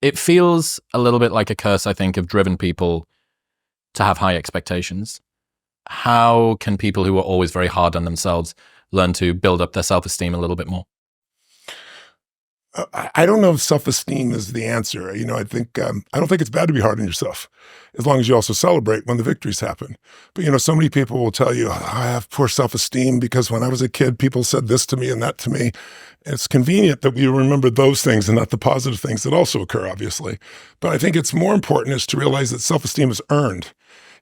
it feels a little bit like a curse, I think, of driven people to have high expectations. How can people who are always very hard on themselves learn to build up their self-esteem a little bit more? I don't know if self-esteem is the answer. I don't think it's bad to be hard on yourself, as long as you also celebrate when the victories happen. But so many people will tell you, I have poor self-esteem because when I was a kid, people said this to me and that to me. It's convenient that we remember those things and not the positive things that also occur, obviously. But I think it's more important is to realize that self-esteem is earned.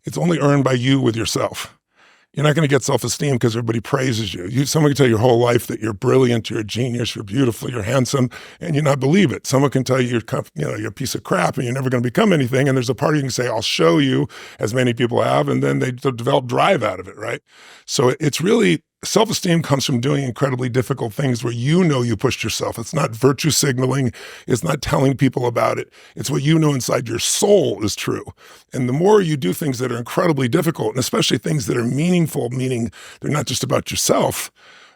It's only earned by you with yourself. You're not going to get self-esteem because everybody praises you. Someone can tell you your whole life that you're brilliant, you're a genius, you're beautiful, you're handsome, and you not believe it. Someone can tell you you're a piece of crap and you're never going to become anything. And there's a part you can say, I'll show you, as many people have, and then they develop drive out of it, right? So it's really, self-esteem comes from doing incredibly difficult things where you pushed yourself. It's not virtue signaling. It's not telling people about it. It's what you know inside your soul is true. And the more you do things that are incredibly difficult, and especially things that are meaningful, meaning they're not just about yourself,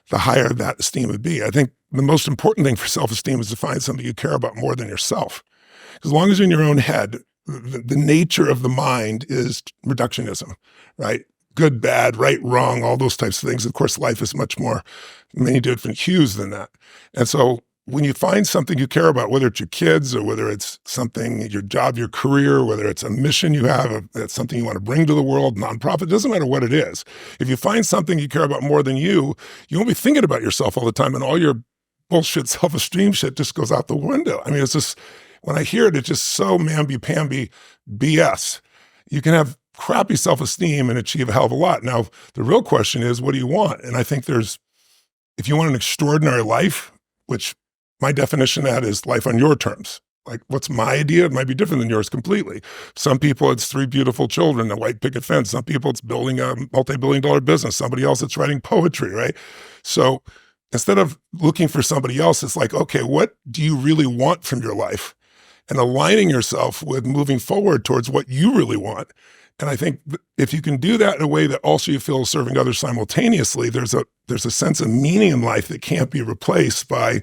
the higher that esteem would be. I think the most important thing for self-esteem is to find something you care about more than yourself. As long as you're in your own head, the nature of the mind is reductionism, right? Good, bad, right, wrong, all those types of things. Of course, life is much more, many different hues than that. And so when you find something you care about, whether it's your kids or whether it's something, your job, your career, whether it's a mission you have, that's something you want to bring to the world, nonprofit, it doesn't matter what it is. If you find something you care about more than you won't be thinking about yourself all the time, and all your bullshit self-esteem shit just goes out the window. I mean, it's just, when I hear it, it's just so mamby-pamby BS. You can have crappy self-esteem and achieve a hell of a lot. Now, the real question is, what do you want? And I think if you want an extraordinary life, which my definition of that is life on your terms. Like, what's my idea? It might be different than yours completely. Some people, it's 3 beautiful children, a white picket fence. Some people, it's building a multi-billion-dollar business. Somebody else, it's writing poetry, right? So instead of looking for somebody else, it's like, okay, what do you really want from your life? And aligning yourself with moving forward towards what you really want. And I think if you can do that in a way that also you feel serving others simultaneously, there's a sense of meaning in life that can't be replaced by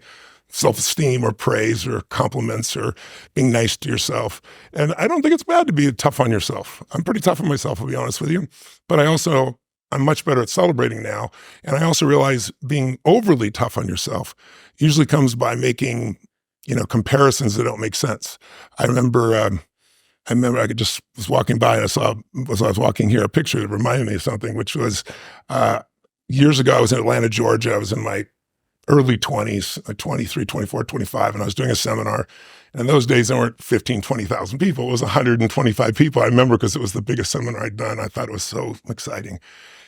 self-esteem or praise or compliments or being nice to yourself. And I don't think it's bad to be tough on yourself. I'm pretty tough on myself, I'll be honest with you. But I'm much better at celebrating now. And I also realize being overly tough on yourself usually comes by making, comparisons that don't make sense. I remember I just was walking by and I saw, as I was walking here, a picture that reminded me of something, which was years ago, I was in Atlanta, Georgia. I was in my early 20s, 23, 24, 25, and I was doing a seminar. And in those days, there weren't 15, 20,000 people. It was 125 people. I remember because it was the biggest seminar I'd done. I thought it was so exciting.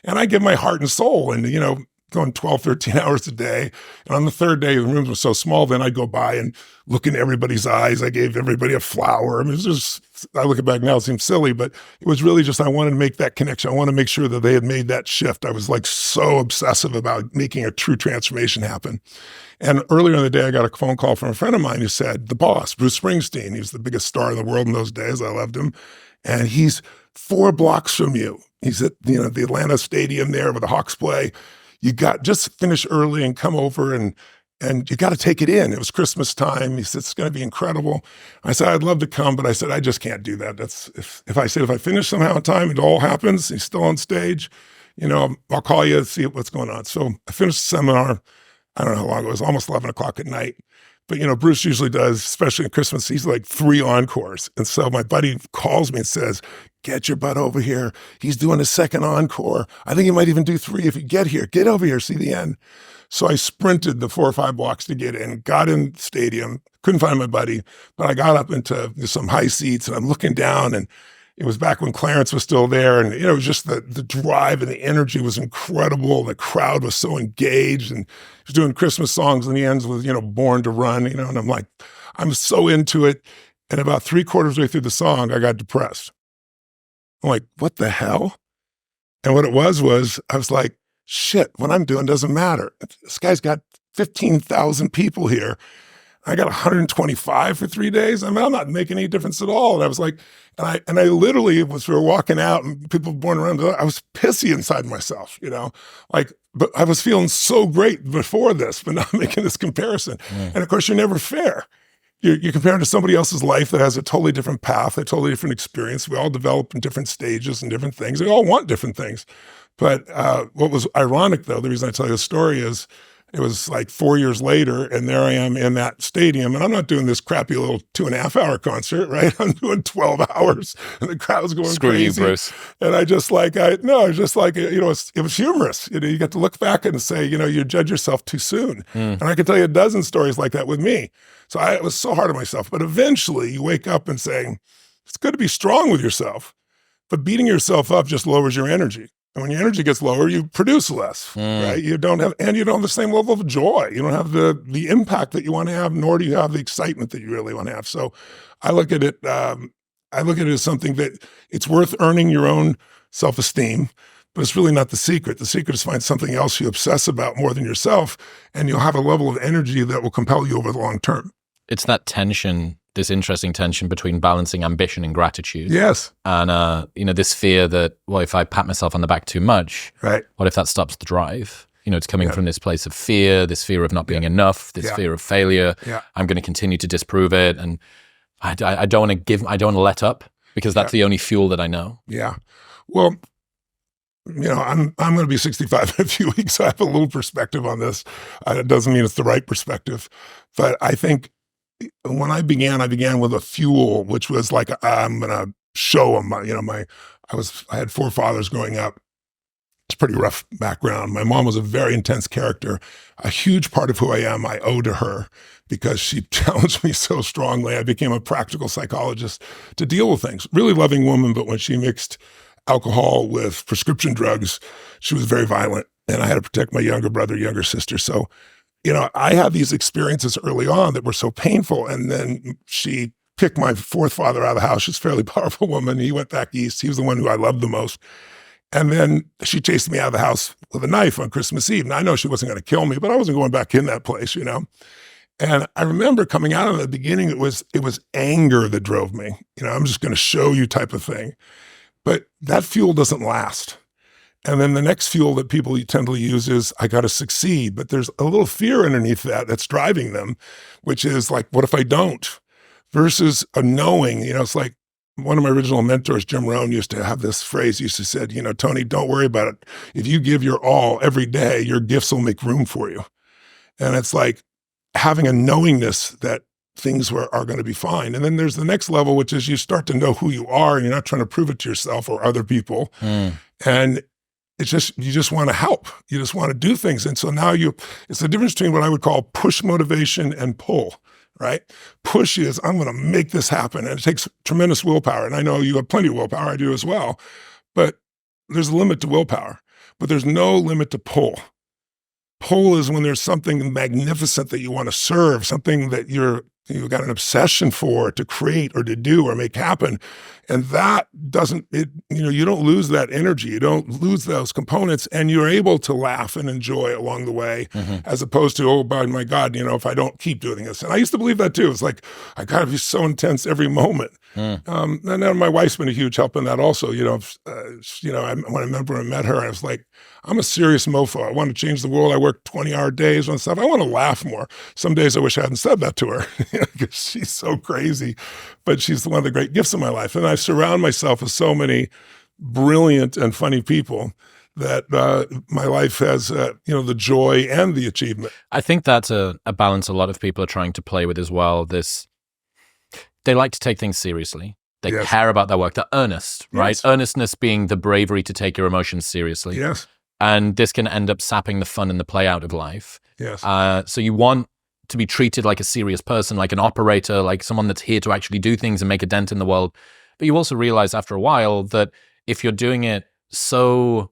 And I give my heart and soul and, going 12, 13 hours a day. And on the third day, the rooms were so small, then I'd go by and look in everybody's eyes. I gave everybody a flower. I mean, it was just, I look back now, it seems silly, but it was really just, I wanted to make that connection. I want to make sure that they had made that shift. I was like so obsessive about making a true transformation happen. And earlier in the day, I got a phone call from a friend of mine who said, the boss, Bruce Springsteen, he was the biggest star in the world in those days. I loved him. And he's 4 blocks from you. He's at, the Atlanta Stadium there where the Hawks play. You just finish early and come over and you got to take it in. It was Christmas time. He said, it's going to be incredible. I said, I'd love to come, but I said, I just can't do that. That's if I finish somehow in time, it all happens. He's still on stage. I'll call you and see what's going on. So I finished the seminar. I don't know how long it was, almost 11 o'clock at night. But, Bruce usually does, especially at Christmas, he's like 3 encores. And so my buddy calls me and says, get your butt over here. He's doing a second encore. I think he might even do 3 if you get here. Get over here, see the end. So I sprinted the 4 or 5 blocks to get in, got in the stadium, couldn't find my buddy, but I got up into some high seats and I'm looking down and it was back when Clarence was still there. And, it was just the drive and the energy was incredible. The crowd was so engaged and he was doing Christmas songs and he ends with, Born to Run, and I'm like, I'm so into it. And about 3/4 way through the song, I got depressed. I'm like, what the hell? And what it was I was like, shit, what I'm doing doesn't matter. This guy's got 15,000 people here. I got 125 for 3 days. I mean, I'm not making any difference at all. And I was like, and I literally, we were walking out and people born around, I was pissy inside myself, but I was feeling so great before this, but not making this comparison. And of course, you're never fair. you're comparing to somebody else's life that has a totally different path, a totally different experience. We all develop in different stages and different things. We all want different things. But what was ironic, though, the reason I tell you the story is it was like 4 years later, and there I am in that stadium, and I'm not doing this crappy little 2.5-hour concert, right? I'm doing 12 hours, and the crowd's going Screw crazy. you, Bruce. And it was humorous. You get to look back and say, you judge yourself too soon. And I can tell you a dozen stories like that with me. So it was so hard on myself. But eventually, you wake up and say, it's good to be strong with yourself, but beating yourself up just lowers your energy. And when your energy gets lower, you produce less, right? You don't have the same level of joy. You don't have the impact that you want to have, nor do you have the excitement that you really want to have. So I look at it as something that it's worth earning your own self-esteem, but it's really not the secret. The secret is find something else you obsess about more than yourself, and you'll have a level of energy that will compel you over the long term. It's that tension, this interesting tension between balancing ambition and gratitude. Yes. And, this fear that, well, if I pat myself on the back too much, right, what if that stops the drive? It's coming from this place of fear, this fear of not being enough, this fear of failure. Yeah. I'm going to continue to disprove it. And I don't want to let up, because that's the only fuel that I know. Yeah. Well, I'm going to be 65 in a few weeks. So I have a little perspective on this. It doesn't mean it's the right perspective, but I think when I began with a fuel, which was like, I'm going to show them, I had 4 fathers growing up. It's a pretty rough background. My mom was a very intense character. A huge part of who I am, I owe to her, because she challenged me so strongly. I became a practical psychologist to deal with things. Really loving woman, but when she mixed alcohol with prescription drugs, she was very violent. And I had to protect my younger brother, younger sister. So I had these experiences early on that were so painful. And then she picked my 4th father out of the house. She's a fairly powerful woman. He went back east. He was the one who I loved the most. And then she chased me out of the house with a knife on Christmas Eve. Now, I know she wasn't going to kill me, but I wasn't going back in that place, And I remember coming out of the beginning, it was anger that drove me. I'm just going to show you type of thing. But that fuel doesn't last. And then the next fuel that people tend to use is, I got to succeed. But there's a little fear underneath that's driving them, which is like, what if I don't? Versus a knowing, it's like one of my original mentors, Jim Rohn, used to have this phrase. He used to said, Tony, don't worry about it. If you give your all every day, your gifts will make room for you. And it's like having a knowingness that things are going to be fine. And then there's the next level, which is you start to know who you are, and you're not trying to prove it to yourself or other people. And it's just, you just want to help. You just want to do things. And so now it's the difference between what I would call push motivation and pull, right? Push is, I'm going to make this happen. And it takes tremendous willpower. And I know you have plenty of willpower. I do as well. But there's a limit to willpower, but there's no limit to pull. Pull is when there's something magnificent that you want to serve, something that you've got an obsession for, to create or to do or make happen. And that you don't lose that energy. You don't lose those components, and you're able to laugh and enjoy along the way, as opposed to, oh, my God, if I don't keep doing this. And I used to believe that too. It's like, I got to be so intense every moment. And then my wife's been a huge help in that also. When I met her, I was like, I'm a serious mofo. I want to change the world. I work 20-hour days and stuff. I want to laugh more. Some days I wish I hadn't said that to her, because she's so crazy, but she's one of the great gifts of my life. And I surround myself with so many brilliant and funny people that my life has, the joy and the achievement. I think that's a balance a lot of people are trying to play with as well. They like to take things seriously. They care about their work. They're earnest, right? Yes. Earnestness being the bravery to take your emotions seriously. Yes. And this can end up sapping the fun and the play out of life. Yes. So you want to be treated like a serious person, like an operator, like someone that's here to actually do things and make a dent in the world. But you also realize after a while that if you're doing it so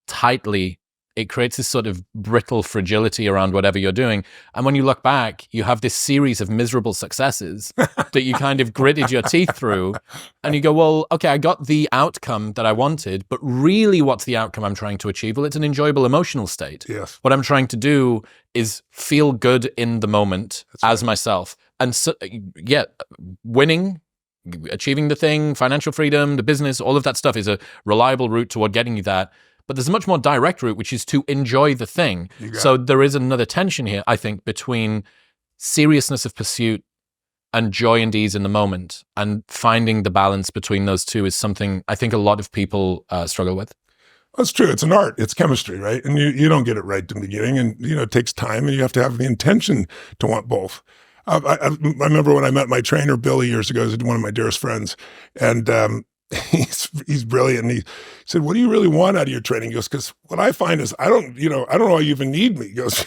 tightly, it creates this sort of brittle fragility around whatever you're doing. And when you look back, you have this series of miserable successes that you kind of gritted your teeth through. And you go, well, okay, I got the outcome that I wanted, but really what's the outcome I'm trying to achieve? Well, it's an enjoyable emotional state. Yes. What I'm trying to do is feel good in the moment as myself. And so, winning, achieving the thing, financial freedom, the business, all of that stuff is a reliable route toward getting you that. But there's a much more direct route, which is to enjoy the thing. So there is another tension here, I think, between seriousness of pursuit and joy and ease in the moment, and finding the balance between those two is something I think a lot of people struggle with. That's true. It's an art. It's chemistry, right? And you don't get it right in the beginning, and it takes time, and you have to have the intention to want both. I remember when I met my trainer Billy years ago. He's one of my dearest friends, and he's brilliant. And he said, "What do you really want out of your training?" He goes, "Because what I find is I don't know why you even need me." He goes,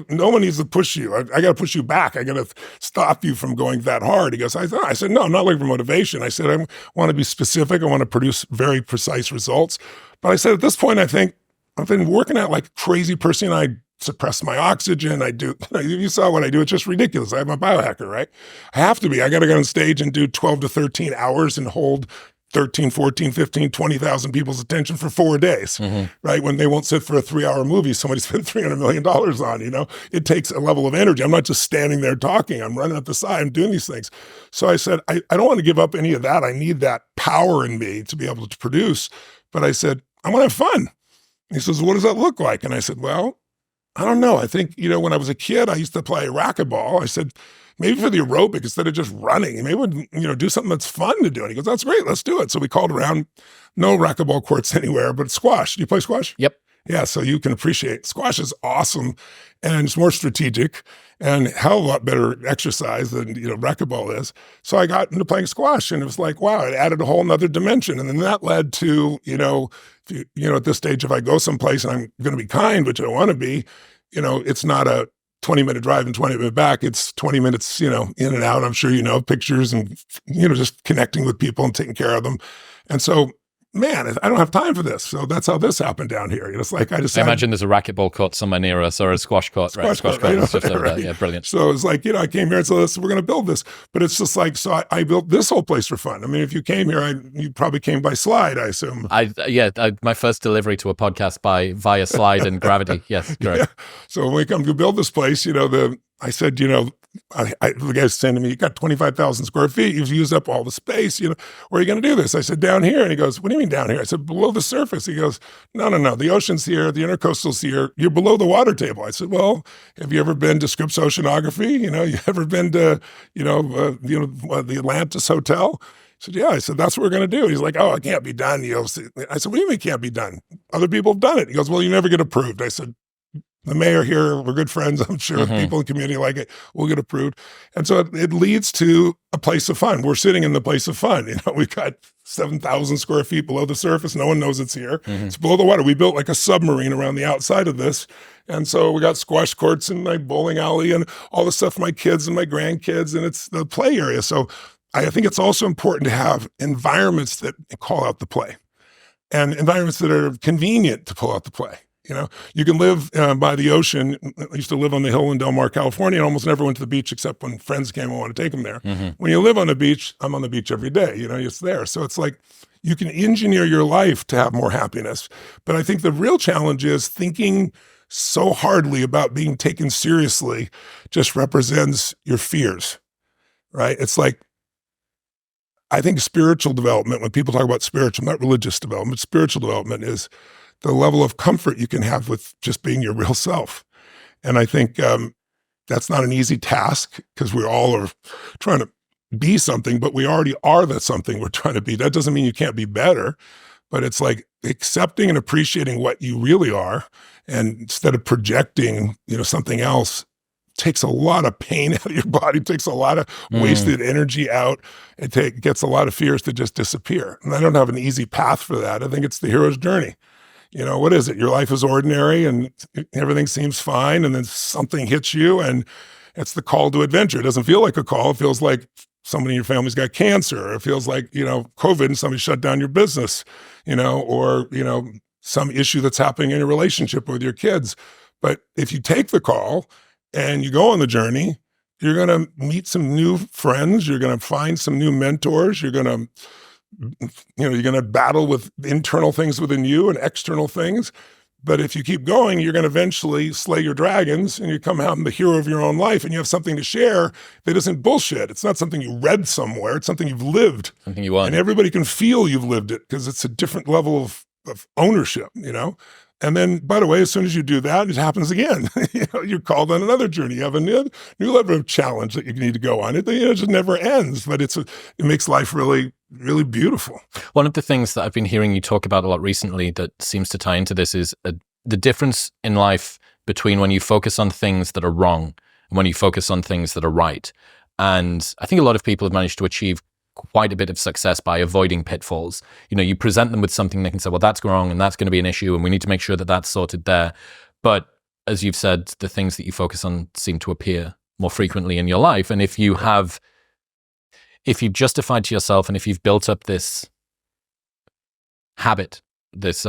no one needs to push you. I got to push you back. I got to stop you from going that hard. He goes, I said, no, I'm not looking for motivation. I said, I want to be specific. I want to produce very precise results. But I said, at this point, I think I've been working out like a crazy person. I suppress my oxygen. I do, you saw what I do. It's just ridiculous. I'm a biohacker, right? I have to be. I got to go on stage and do 12 to 13 hours and hold 13, 14, 15, 20,000 people's attention for 4 days, right? When they won't sit for a 3-hour movie somebody spent $300 million on, it takes a level of energy. I'm not just standing there talking. I'm running up the side. I'm doing these things. So I said, I don't want to give up any of that. I need that power in me to be able to produce. But I said, I want to have fun. He says, what does that look like? And I said, well, I don't know. I think, when I was a kid, I used to play racquetball. I said, maybe for the aerobic, instead of just running, maybe we'd, do something that's fun to do. And he goes, that's great. Let's do it. So we called around, no racquetball courts anywhere, but squash. Do you play squash? Yep. Yeah. So you can appreciate squash is awesome, and it's more strategic and hell of a lot better exercise than, racquetball is. So I got into playing squash, and it was like, wow, it added a whole nother dimension. And then that led to, at this stage, if I go someplace and I'm going to be kind, which I want to be, it's not a 20-minute drive and 20-minute back. It's 20 minutes, in and out. I'm sure pictures and, just connecting with people and taking care of them. And so, man, I don't have time for this. So that's how this happened down here. It's like I imagine there's a racquetball court somewhere near us, or a squash court. Squash court is just over there. Yeah, brilliant. So it's like, I came here and said, we're going to build this. But it's just like, so I built this whole place for fun. I mean, if you came here, you probably came by slide, I assume. My first delivery to a podcast via slide and gravity. Yes, correct. Yeah. So when we come to build this place, I said, the guy's saying to me, you got 25,000 square feet. You've used up all the space. Where are you going to do this? I said, down here. And he goes, what do you mean down here? I said, below the surface. He goes, no. The ocean's here. The intercoastal's here. You're below the water table. I said, well, have you ever been to Scripps Oceanography? You ever been to, the Atlantis Hotel? I said, yeah. I said, that's what we're going to do. He's like, oh, it can't be done. I said, what do you mean it can't be done? Other people have done it. He goes, well, you never get approved. I said, the mayor here, we're good friends. I'm sure people in the community like it. We'll get approved. And so it leads to a place of fun. We're sitting in the place of fun. We've got 7,000 square feet below the surface. No one knows it's here. It's below the water. We built like a submarine around the outside of this. And so we got squash courts and my bowling alley and all the stuff for my kids and my grandkids. And it's the play area. So I think it's also important to have environments that call out the play, and environments that are convenient to pull out the play. You can live by the ocean. I used to live on the hill in Del Mar, California, and almost never went to the beach except when friends came and wanted to take them there. When you live on the beach, I'm on the beach every day. It's there. So it's like you can engineer your life to have more happiness. But I think the real challenge is thinking so hardly about being taken seriously just represents your fears, right? It's like, I think spiritual development, when people talk about spiritual, not religious development, spiritual development is the level of comfort you can have with just being your real self. And I think that's not an easy task, because we all are trying to be something, but we already are that something we're trying to be. That doesn't mean you can't be better, but it's like accepting and appreciating what you really are, and instead of projecting, something else, takes a lot of pain out of your body, takes a lot of wasted energy out. It gets a lot of fears to just disappear. And I don't have an easy path for that. I think it's the hero's journey. What is it? Your life is ordinary and everything seems fine, and then something hits you, and it's the call to adventure. It doesn't feel like a call. It feels like somebody in your family's got cancer. It feels like, COVID and somebody shut down your business, or, some issue that's happening in your relationship with your kids. But if you take the call and you go on the journey, you're going to meet some new friends. You're going to find some new mentors. You're going to battle with internal things within you and external things. But if you keep going, you're going to eventually slay your dragons, and you come out the hero of your own life, and you have something to share that isn't bullshit. It's not something you read somewhere. It's something you've lived. Something you want. And everybody can feel you've lived it, because it's a different level of ownership, And then, by the way, as soon as you do that, it happens again. You're called on another journey. You have a new level of challenge that you need to go on. It just never ends, but it makes life really, really beautiful. One of the things that I've been hearing you talk about a lot recently that seems to tie into this is the difference in life between when you focus on things that are wrong and when you focus on things that are right. And I think a lot of people have managed to achieve quite a bit of success by avoiding pitfalls. You present them with something they can say, well, that's wrong and that's going to be an issue and we need to make sure that that's sorted there. But as you've said, the things that you focus on seem to appear more frequently in your life. And if you've justified to yourself and if you've built up this habit, this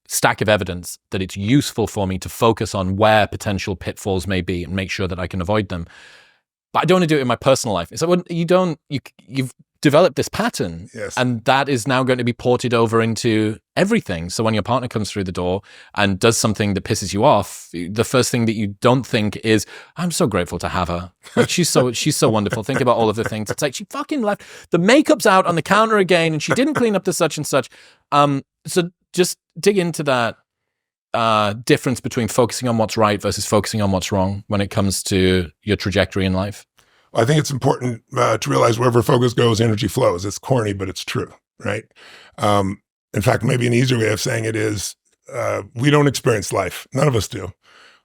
stack of evidence that it's useful for me to focus on where potential pitfalls may be and make sure that I can avoid them. But I don't want to do it in my personal life. So when you've developed this pattern, yes, and that is now going to be ported over into everything. So when your partner comes through the door and does something that pisses you off, the first thing that you don't think is, I'm so grateful to have her. Like she's so wonderful. Think about all of the things. It's like she fucking left. The makeup's out on the counter again and she didn't clean up the such and such. So just dig into that difference between focusing on what's right versus focusing on what's wrong when it comes to your trajectory in life. Well, I think it's important to realize wherever focus goes, energy flows. It's corny, but it's true, right? In fact, maybe an easier way of saying it is we don't experience life. None of us do.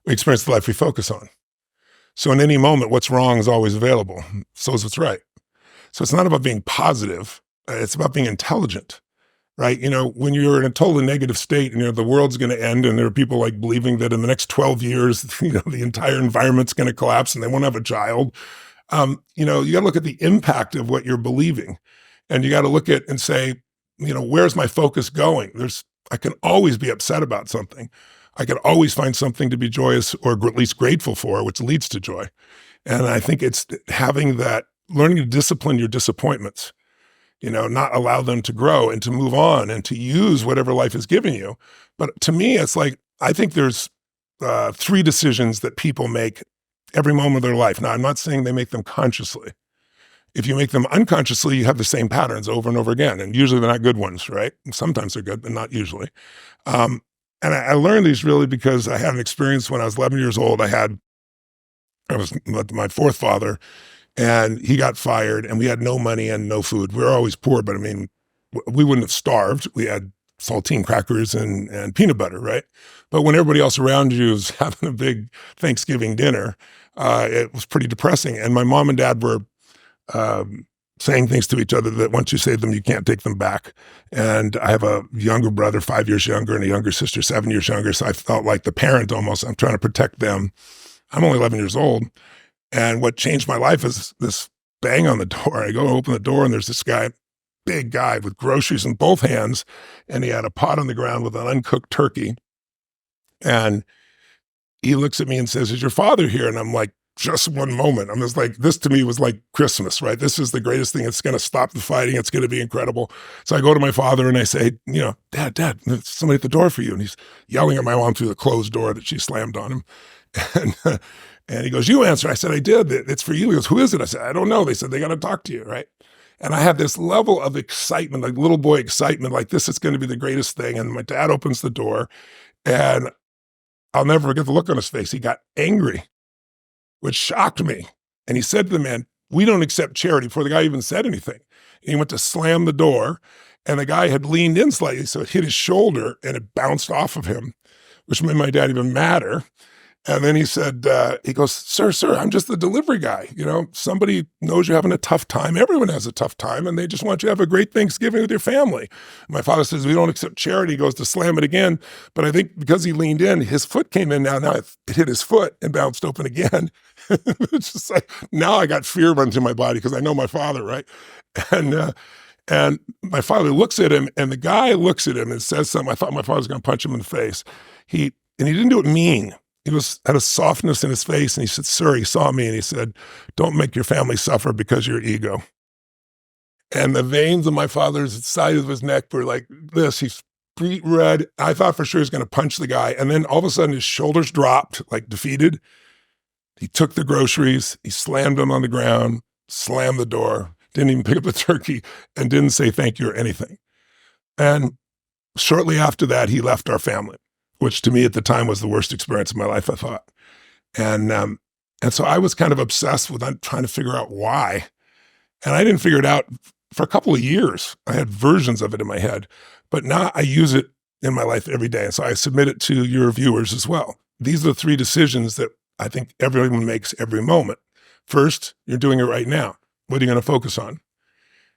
We experience the life we focus on. So in any moment, what's wrong is always available. So is what's right. So it's not about being positive. It's about being intelligent. Right? When you're in a totally negative state and the world's going to end and there are people like believing that in the next 12 years, the entire environment's going to collapse and they won't have a child. You got to look at the impact of what you're believing and you got to look at and say, where's my focus going? I can always be upset about something. I can always find something to be joyous or at least grateful for, which leads to joy. And I think it's having that, learning to discipline your disappointments. Not allow them to grow and to move on and to use whatever life has given you. But to me, it's like, I think there's 3 decisions that people make every moment of their life. Now, I'm not saying they make them consciously. If you make them unconsciously, you have the same patterns over and over again. And usually they're not good ones, right? Sometimes they're good, but not usually. And I learned these really because I had an experience when I was 11 years old. I was my 4th father. And he got fired and we had no money and no food. We were always poor, but I mean, we wouldn't have starved. We had saltine crackers and peanut butter, right? But when everybody else around you was having a big Thanksgiving dinner, it was pretty depressing. And my mom and dad were saying things to each other that once you say them, you can't take them back. And I have a younger brother, 5 years younger, and a younger sister, 7 years younger. So I felt like the parent almost. I'm trying to protect them. I'm only 11 years old. And what changed my life is this bang on the door. I go open the door and there's this guy, big guy with groceries in both hands. And he had a pot on the ground with an uncooked turkey. And he looks at me and says, is your father here? And I'm like, just one moment. I'm just like, this to me was like Christmas, right? This is the greatest thing. It's going to stop the fighting. It's going to be incredible. So I go to my father and I say, Dad, there's somebody at the door for you. And he's yelling at my mom through the closed door that she slammed on him. And he goes, you answer. I said, I did. It's for you. He goes, who is it? I said, I don't know. They said, they got to talk to you, right? And I had this level of excitement, like little boy excitement, like this is going to be the greatest thing. And my dad opens the door and I'll never forget the look on his face. He got angry, which shocked me. And he said to the man, we don't accept charity, before the guy even said anything. And he went to slam the door and the guy had leaned in slightly. So it hit his shoulder and it bounced off of him, which made my dad even madder. And then he said, he goes, sir, I'm just the delivery guy. Somebody knows you're having a tough time. Everyone has a tough time, and they just want you to have a great Thanksgiving with your family. My father says, we don't accept charity. He goes to slam it again. But I think because he leaned in, his foot came in now it hit his foot and bounced open again. It's just like, now I got fear running through my body because I know my father, right? And my father looks at him, and the guy looks at him and says something. I thought my father was going to punch him in the face. And he didn't do it mean. He had a softness in his face, and he said, sir, he saw me, and he said, don't make your family suffer because of your ego. And the veins of my father's side of his neck were like this. He's beet red. I thought for sure he was going to punch the guy. And then all of a sudden his shoulders dropped, like defeated. He took the groceries, he slammed them on the ground, slammed the door, didn't even pick up the turkey, and didn't say thank you or anything. And Shortly after that, he left our family, which to me at the time was the worst experience of my life, I thought. And so I was kind of obsessed with trying to figure out why. And I didn't figure it out for a couple of years. I had versions of it in my head, but now I use it in my life every day. And so I submit it to your viewers as well. These are the 3 decisions that I think everyone makes every moment. First, you're doing it right now. What are you going to focus on?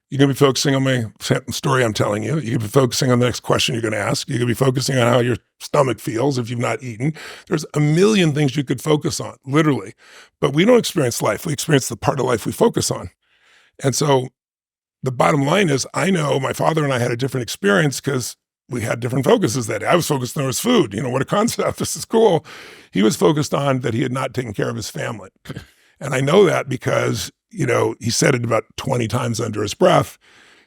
You're going to be focusing on my story I'm telling you. You're going to be focusing on the next question you're going to ask. You're going to be focusing on how your stomach feels if you've not eaten. There's a million things you could focus on, literally. But we don't experience life. We experience the part of life we focus on. And so the bottom line is, I know my father and I had a different experience because we had different focuses that day. I was focused on his food. What a concept. This is cool. He was focused on that he had not taken care of his family. And I know that because, he said it about 20 times under his breath,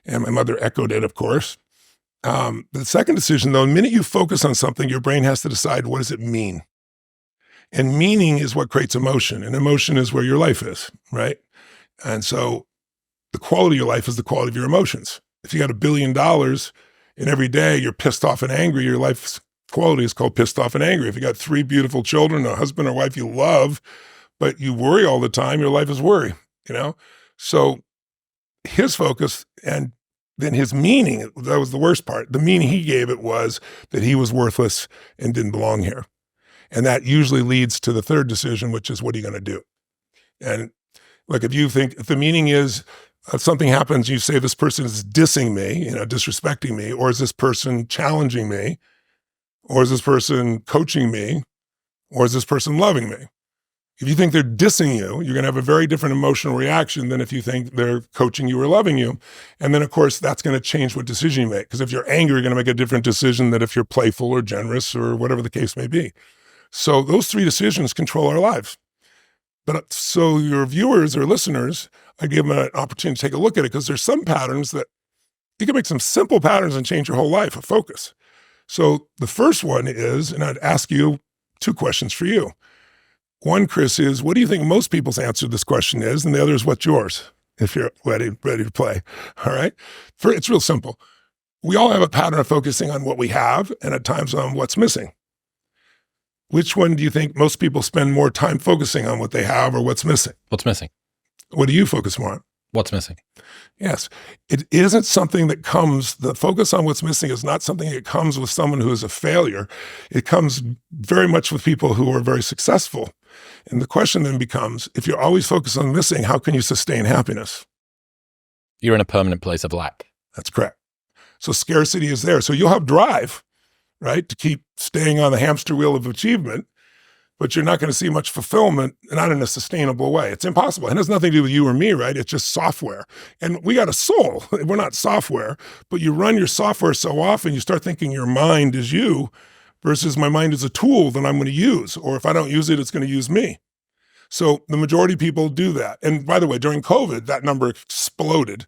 and my mother echoed it, of course. The second decision, though, the minute you focus on something, your brain has to decide, what does it mean? And meaning is what creates emotion, and emotion is where your life is, right? And so the quality of your life is the quality of your emotions. If you got $1 billion and every day you're pissed off and angry, your life's quality is called pissed off and angry. If you got 3 beautiful children, a husband or wife you love, but you worry all the time, your life is worry, So his focus and then his meaning, that was the worst part. The meaning he gave it was that he was worthless and didn't belong here. And that usually leads to the third decision, which is, what are you going to do? And look, if the meaning is something happens, you say this person is dissing me, disrespecting me, or is this person challenging me, or is this person coaching me, or is this person loving me? If you think they're dissing you, you're going to have a very different emotional reaction than if you think they're coaching you or loving you. And then, of course, that's going to change what decision you make. Because if you're angry, you're going to make a different decision than if you're playful or generous or whatever the case may be. So those 3 decisions control our lives. But so your viewers or listeners, I give them an opportunity to take a look at it, because there's some patterns that you can make some simple patterns and change your whole life of focus. So the first one is, and I'd ask you 2 questions for you. One, Chris, is, what do you think most people's answer to this question is? And the other is, what's yours, if you're ready to play, all right? It's real simple. We all have a pattern of focusing on what we have and at times on what's missing. Which one do you think most people spend more time focusing on, what they have or what's missing? What's missing? What do you focus more on? What's missing? Yes. It isn't something that comes, the focus on what's missing is not something that comes with someone who is a failure. It comes very much with people who are very successful. And the question then becomes, if you're always focused on missing, how can you sustain happiness? You're in a permanent place of lack. That's correct. So scarcity is there. So you'll have drive, right, to keep staying on the hamster wheel of achievement, but you're not going to see much fulfillment, not in a sustainable way. It's impossible. And it has nothing to do with you or me, right? It's just software. And we got a soul. We're not software, but you run your software so often, you start thinking your mind is you versus my mind is a tool that I'm going to use. Or if I don't use it, it's going to use me. So the majority of people do that. And by the way, during COVID, that number exploded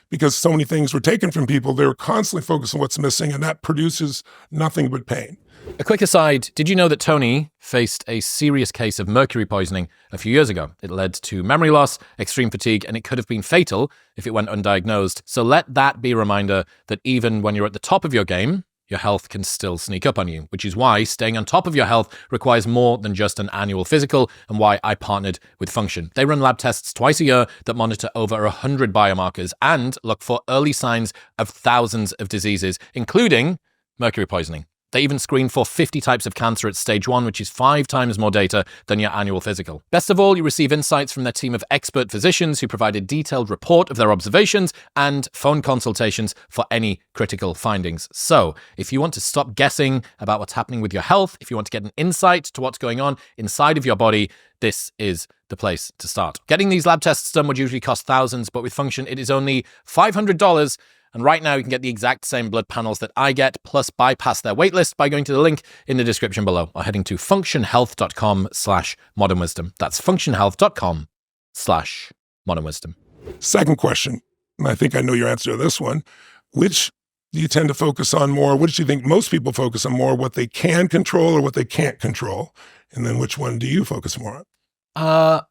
because so many things were taken from people. They were constantly focused on what's missing, and that produces nothing but pain. A quick aside, did you know that Tony faced a serious case of mercury poisoning a few years ago? It led to memory loss, extreme fatigue, and it could have been fatal if it went undiagnosed. So let that be a reminder that even when you're at the top of your game, your health can still sneak up on you, which is why staying on top of your health requires more than just an annual physical, and why I partnered with Function. They run lab tests twice a year that monitor over 100 biomarkers and look for early signs of thousands of diseases, including mercury poisoning. They even screen for 50 types of cancer at stage 1, which is 5 times more data than your annual physical. Best of all, you receive insights from their team of expert physicians who provide a detailed report of their observations and phone consultations for any critical findings. So, if you want to stop guessing about what's happening with your health, if you want to get an insight to what's going on inside of your body, this is the place to start. Getting these lab tests done would usually cost thousands, but with Function, it is only $500. And right now, you can get the exact same blood panels that I get, plus bypass their waitlist by going to the link in the description below or heading to functionhealth.com/modernwisdom. That's functionhealth.com/modernwisdom. Second question, and I think I know your answer to this one. Which do you tend to focus on more? Which do you think most people focus on more, what they can control or what they can't control? And then which one do you focus more on?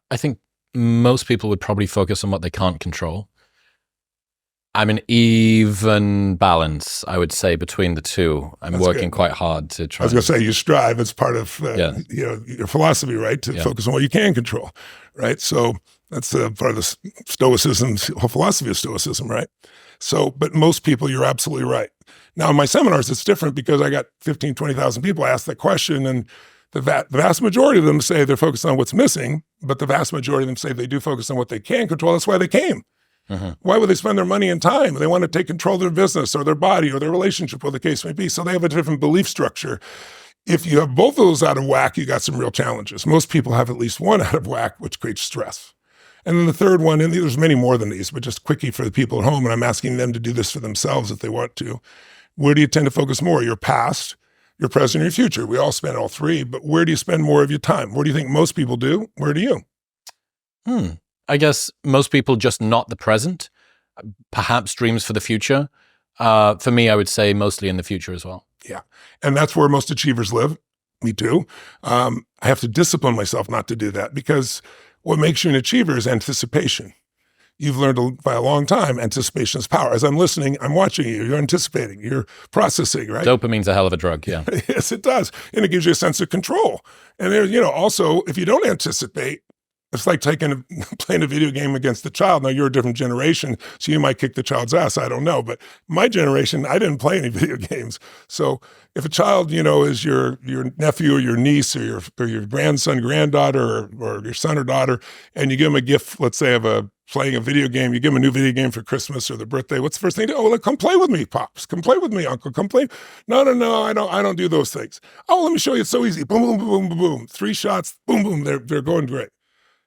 I think most people would probably focus on what they can't control. I'm an even balance, I would say, between the two. I'm That's working good. quite hard to try. I was going to say you strive. It's part of Yeah. your philosophy, right? To focus on what you can control, right? So that's part of the Stoicism, whole philosophy of Stoicism, right? So, but most people, you're absolutely right. Now, in my seminars, it's different because I got 15, 20,000 people. I ask that question, and the vast majority of them say they're focused on what's missing, but the vast majority of them say they do focus on what they can control. That's why they came. Why would they spend their money and time? They want to take control of their business or their body or their relationship, whatever the case may be. So they have a different belief structure. If you have both of those out of whack, you got some real challenges. Most people have at least one out of whack, which creates stress. And then the third one, and there's many more than these, but just quickie for the people at home, and I'm asking them to do this for themselves if they want to. Where do you tend to focus more? Your past, your present, or your future? We all spend all three, but where do you spend more of your time? Where do you think most people do? Where do you? I guess most people just not the present, perhaps dreams for the future. For me, I would say mostly in the future as well. Yeah. And that's where most achievers live. Me too. I have to discipline myself not to do that because what makes you an achiever is anticipation. You've learned by a long time, anticipation is power. As I'm listening, I'm watching you. You're anticipating. You're processing, right? Dopamine's a hell of a drug, yeah. Yes, it does. And it gives you a sense of control. And there, also, if you don't anticipate, it's like playing a video game against the child. Now, you're a different generation, so you might kick the child's ass. I don't know. But my generation, I didn't play any video games. So if a child, is your nephew or your niece or your grandson, granddaughter, or your son or daughter, and you give them a gift, let's say, of playing a video game, you give them a new video game for Christmas or their birthday, what's the first thing to do? Oh, come play with me, Pops. Come play with me, Uncle. Come play. No, I don't do those things. Oh, let me show you. It's so easy. Boom, boom, boom, boom, boom. 3 shots. Boom, boom. They're going great.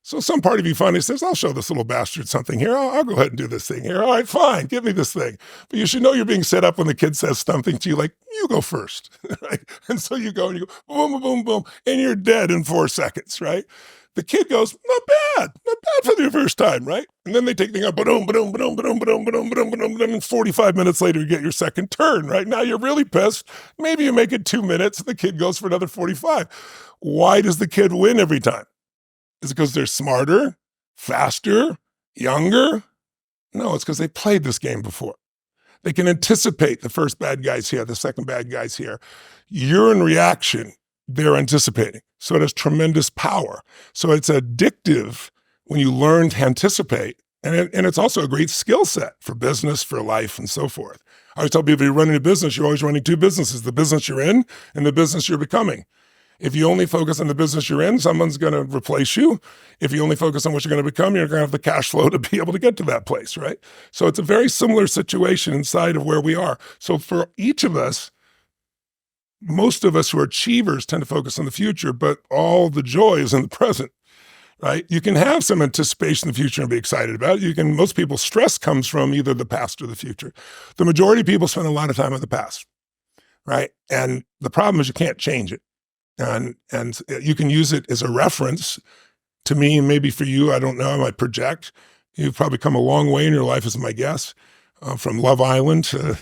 So some part of you finally says, I'll show this little bastard something here. I'll go ahead and do this thing here. All right, fine. Give me this thing. But you should know you're being set up when the kid says something to you like, you go first, right? And so you go and you go, boom, boom, boom, boom, and you're dead in 4 seconds, right? The kid goes, not bad for the first time, right? And then they take the thing up, ba-dum, ba-dum, ba-dum, ba-dum, ba-dum, ba-dum, ba-dum, ba-dum, ba-dum, and 45 minutes later, you get your second turn, right? Now you're really pissed. Maybe you make it 2 minutes, and the kid goes for another 45. Why does the kid win every time? Is it because they're smarter, faster, younger? No, it's because they played this game before. They can anticipate the first bad guy's here, the second bad guy's here. You're in reaction, they're anticipating. So it has tremendous power. So it's addictive when you learn to anticipate. And it's also a great skill set for business, for life, and so forth. I always tell people, if you're running a business, you're always running 2 businesses, the business you're in and the business you're becoming. If you only focus on the business you're in, someone's going to replace you. If you only focus on what you're going to become, you're going to have the cash flow to be able to get to that place, right? So it's a very similar situation inside of where we are. So for each of us, most of us who are achievers tend to focus on the future, but all the joy is in the present, right? You can have some anticipation in the future and be excited about it. Most people's stress comes from either the past or the future. The majority of people spend a lot of time in the past, right? And the problem is you can't change it. And you can use it as a reference to me, and maybe for you, I don't know, I might project. You've probably come a long way in your life, is my guess, from Love Island to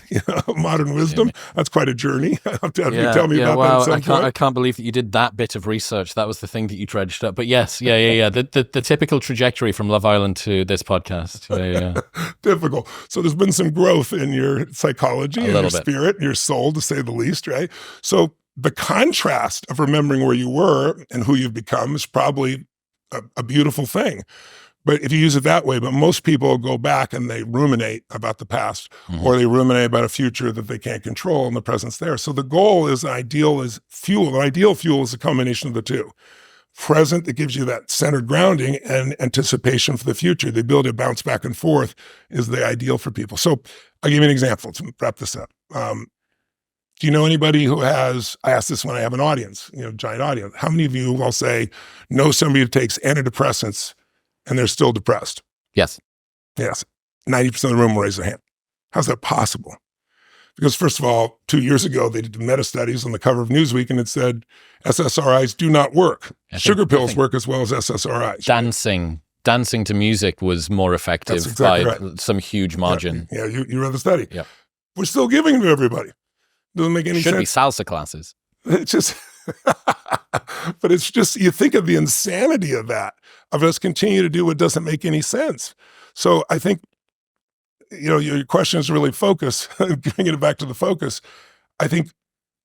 modern wisdom. That's quite a journey. I'll have to have you tell me about that at some point. I can't believe that you did that bit of research. That was the thing that you dredged up. But yes, the typical trajectory from Love Island to this podcast. Difficult. So there's been some growth in your psychology and your spirit, and your soul, to say the least, right? So the contrast of remembering where you were and who you've become is probably a beautiful thing. But if you use it that way, but most people go back and they ruminate about the past, or they ruminate about a future that they can't control, and the present's there. So the goal is fuel. An ideal fuel is a combination of the two. Present, that gives you that centered grounding, and anticipation for the future, the ability to bounce back and forth, is the ideal for people. So I'll give you an example to wrap this up. Do you know anybody who has, I ask this when I have an audience, giant audience, how many of you, I'll say, know somebody who takes antidepressants and they're still depressed? Yes. Yes. 90% of the room will raise their hand. How's that possible? Because first of all, 2 years ago, they did meta studies on the cover of Newsweek, and it said SSRIs do not work. Sugar pills work as well as SSRIs. Dancing to music was more effective by some huge margin. Yeah, you read the study. Yeah. We're still giving it to everybody. Doesn't make any sense. Should be salsa classes. It's just, but it's just, you think of the insanity of that, of us continue to do what doesn't make any sense. So I think your question is really focus, bringing it back to the focus. I think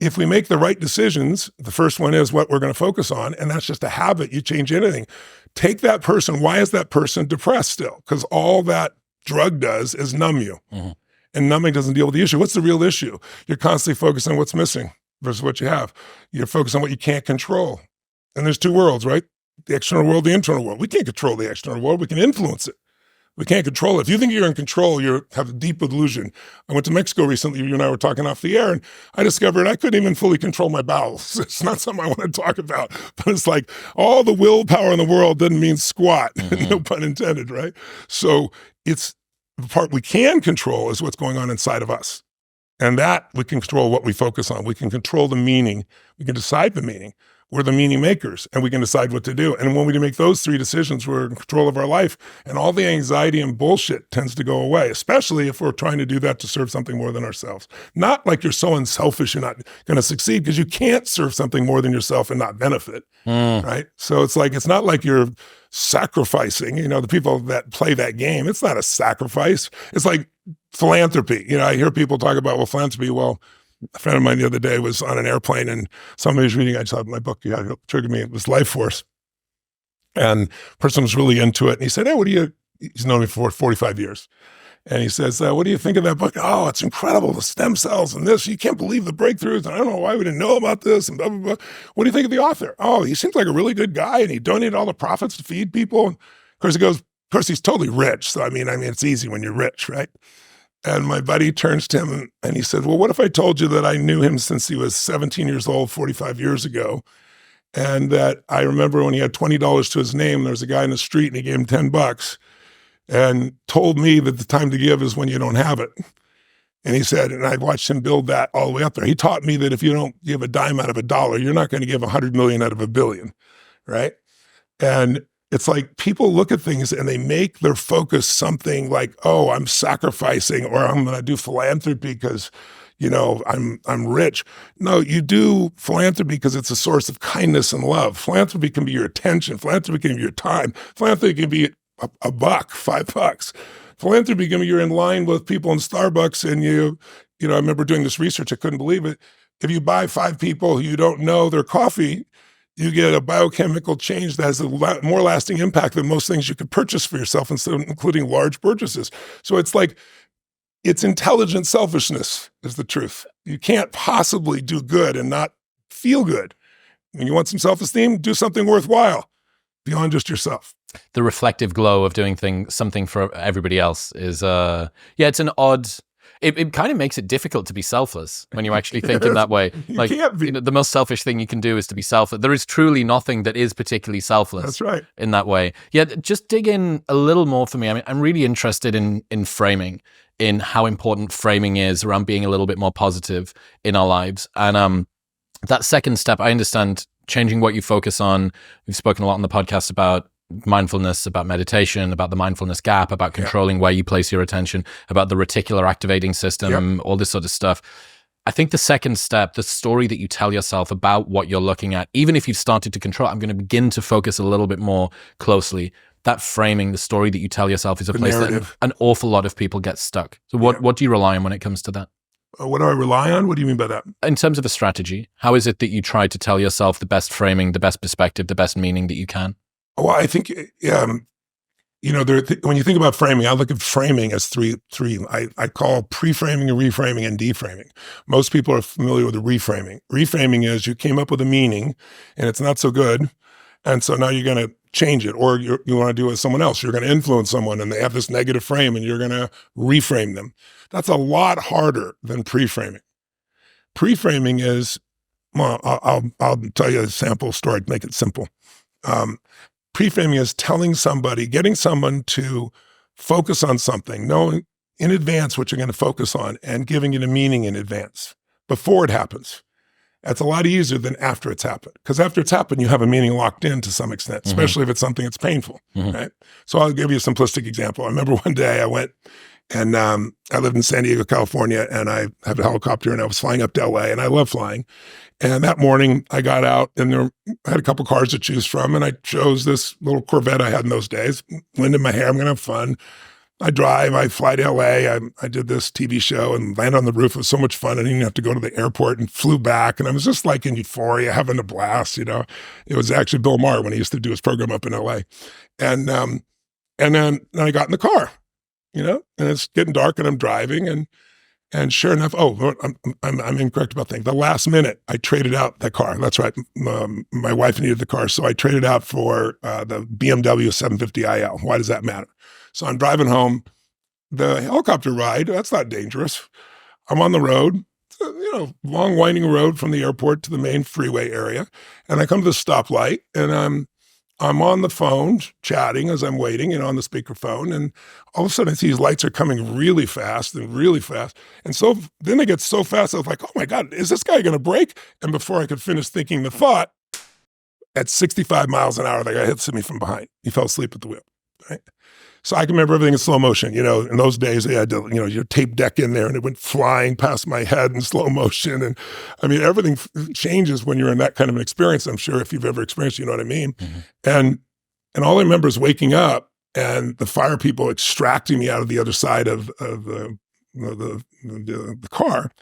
if we make the right decisions, the first one is what we're going to focus on, and that's just a habit. You change anything. Take that person. Why is that person depressed still? Because all that drug does is numb you. Mm-hmm. And numbing doesn't deal with the issue. What's the real issue? You're constantly focused on what's missing versus what you have. You're focused on what you can't control. And there's two worlds, right? The external world, the internal world. We can't control the external world. We can influence it. We can't control it. If you think you're in control, you have a deep illusion. I went to Mexico recently. You and I were talking off the air, and I discovered I couldn't even fully control my bowels. It's not something I want to talk about, but it's like all the willpower in the world doesn't mean squat, no pun intended, right? So it's the part we can control is what's going on inside of us. And that we can control what we focus on. We can control the meaning. We can decide the meaning. We're the meaning makers, and we can decide what to do. And when we make those three decisions, we're in control of our life, and all the anxiety and bullshit tends to go away, especially if we're trying to do that to serve something more than ourselves. Not like you're so unselfish you're not going to succeed, because you can't serve something more than yourself and not benefit, right? So it's not like you're sacrificing, the people that play that game. It's not a sacrifice. It's like philanthropy. I hear people talk about, philanthropy. Well, a friend of mine the other day was on an airplane, and somebody was reading, I just had my book, it triggered me, it was Life Force. And the person was really into it. And he said, hey, he's known me for 45 years. And he says, what do you think of that book? Oh, it's incredible, the stem cells and this. You can't believe the breakthroughs. And I don't know why we didn't know about this and blah, blah, blah. What do you think of the author? Oh, he seems like a really good guy, and he donated all the profits to feed people. And of course, he's totally rich. So, I mean, it's easy when you're rich, right? And my buddy turns to him and he said, well, what if I told you that I knew him since he was 17 years old, 45 years ago? And that I remember when he had $20 to his name, there was a guy in the street and he gave him $10 and told me that the time to give is when you don't have it. And he said, and I watched him build that all the way up there. He taught me that if you don't give a dime out of $1, you're not going to give 100 million out of $1 billion, right? And it's like people look at things and they make their focus something like, oh, I'm sacrificing, or I'm going to do philanthropy because, I'm rich. No, you do philanthropy because it's a source of kindness and love. Philanthropy can be your attention. Philanthropy can be your time. Philanthropy can be a buck, $5. Philanthropy can be you're in line with people in Starbucks and I remember doing this research, I couldn't believe it. If you buy 5 people who you don't know their coffee, you get a biochemical change that has a more lasting impact than most things you could purchase for yourself, including large purchases. So it's intelligent selfishness is the truth. You can't possibly do good and not feel good. When you want some self-esteem, do something worthwhile beyond just yourself. The reflective glow of doing something for everybody else is, it's an odd... It kind of makes it difficult to be selfless when you actually think in that way. Like, the most selfish thing you can do is to be selfless. There is truly nothing that is particularly selfless. That's right. In that way. Yeah, just dig in a little more for me. I'm really interested in framing, in how important framing is around being a little bit more positive in our lives. And that second step, I understand changing what you focus on. We've spoken a lot on the podcast about mindfulness, about meditation, about the mindfulness gap, about controlling where you place your attention, about the reticular activating system, all this sort of stuff. I think the second step, the story that you tell yourself about what you're looking at, even if you've started to control, I'm going to begin to focus a little bit more closely. That framing, the story that you tell yourself is a place that an awful lot of people get stuck. So what do you rely on when it comes to that? What do I rely on? What do you mean by that? In terms of a strategy, how is it that you try to tell yourself the best framing, the best perspective, the best meaning that you can? Well, I think, when you think about framing, I look at framing as three. I call pre-framing and reframing and deframing. Most people are familiar with the reframing. Reframing is you came up with a meaning and it's not so good. And so now you're going to change it, or you want to do it with someone else. You're going to influence someone and they have this negative frame and you're going to reframe them. That's a lot harder than pre-framing. Pre-framing is, well, I'll tell you a sample story to make it simple. Pre-framing is getting someone to focus on something, knowing in advance what you're going to focus on and giving it a meaning in advance before it happens. That's a lot easier than after it's happened, because after it's happened, you have a meaning locked in to some extent, especially if it's something that's painful, right? So I'll give you a simplistic example. I remember one day I went and I lived in San Diego, California, and I had a helicopter and I was flying up to LA, and I love flying. And that morning I got out and I had a couple cars to choose from, and I chose this little Corvette I had in those days, wind in my hair, I'm going to have fun. I drive, I fly to LA. I did this TV show and landed on the roof. It was so much fun. I didn't even have to go to the airport, and flew back. And I was just like in euphoria, having a blast, It was actually Bill Maher when he used to do his program up in LA. And then I got in the car, and it's getting dark and I'm driving, and sure enough, I'm incorrect about things. The last minute, I traded out that car. That's right. My wife needed the car, so I traded out for the BMW 750iL. Why does that matter? So I'm driving home. The helicopter ride, that's not dangerous. I'm on the road, long winding road from the airport to the main freeway area. And I come to the stoplight, and I'm on the phone chatting as I'm waiting, on the speakerphone. And all of a sudden I see these lights are coming really fast and really fast. And so then they get so fast, I was like, oh my God, is this guy going to brake? And before I could finish thinking the thought, at 65 miles an hour, the guy hits me from behind. He fell asleep at the wheel, right? So I can remember everything in slow motion. In those days they had to, your tape deck in there, and it went flying past my head in slow motion. And I mean, everything changes when you're in that kind of an experience. I'm sure if you've ever experienced, you know what I mean? Mm-hmm. And all I remember is waking up and the fire people extracting me out of the other side of the car.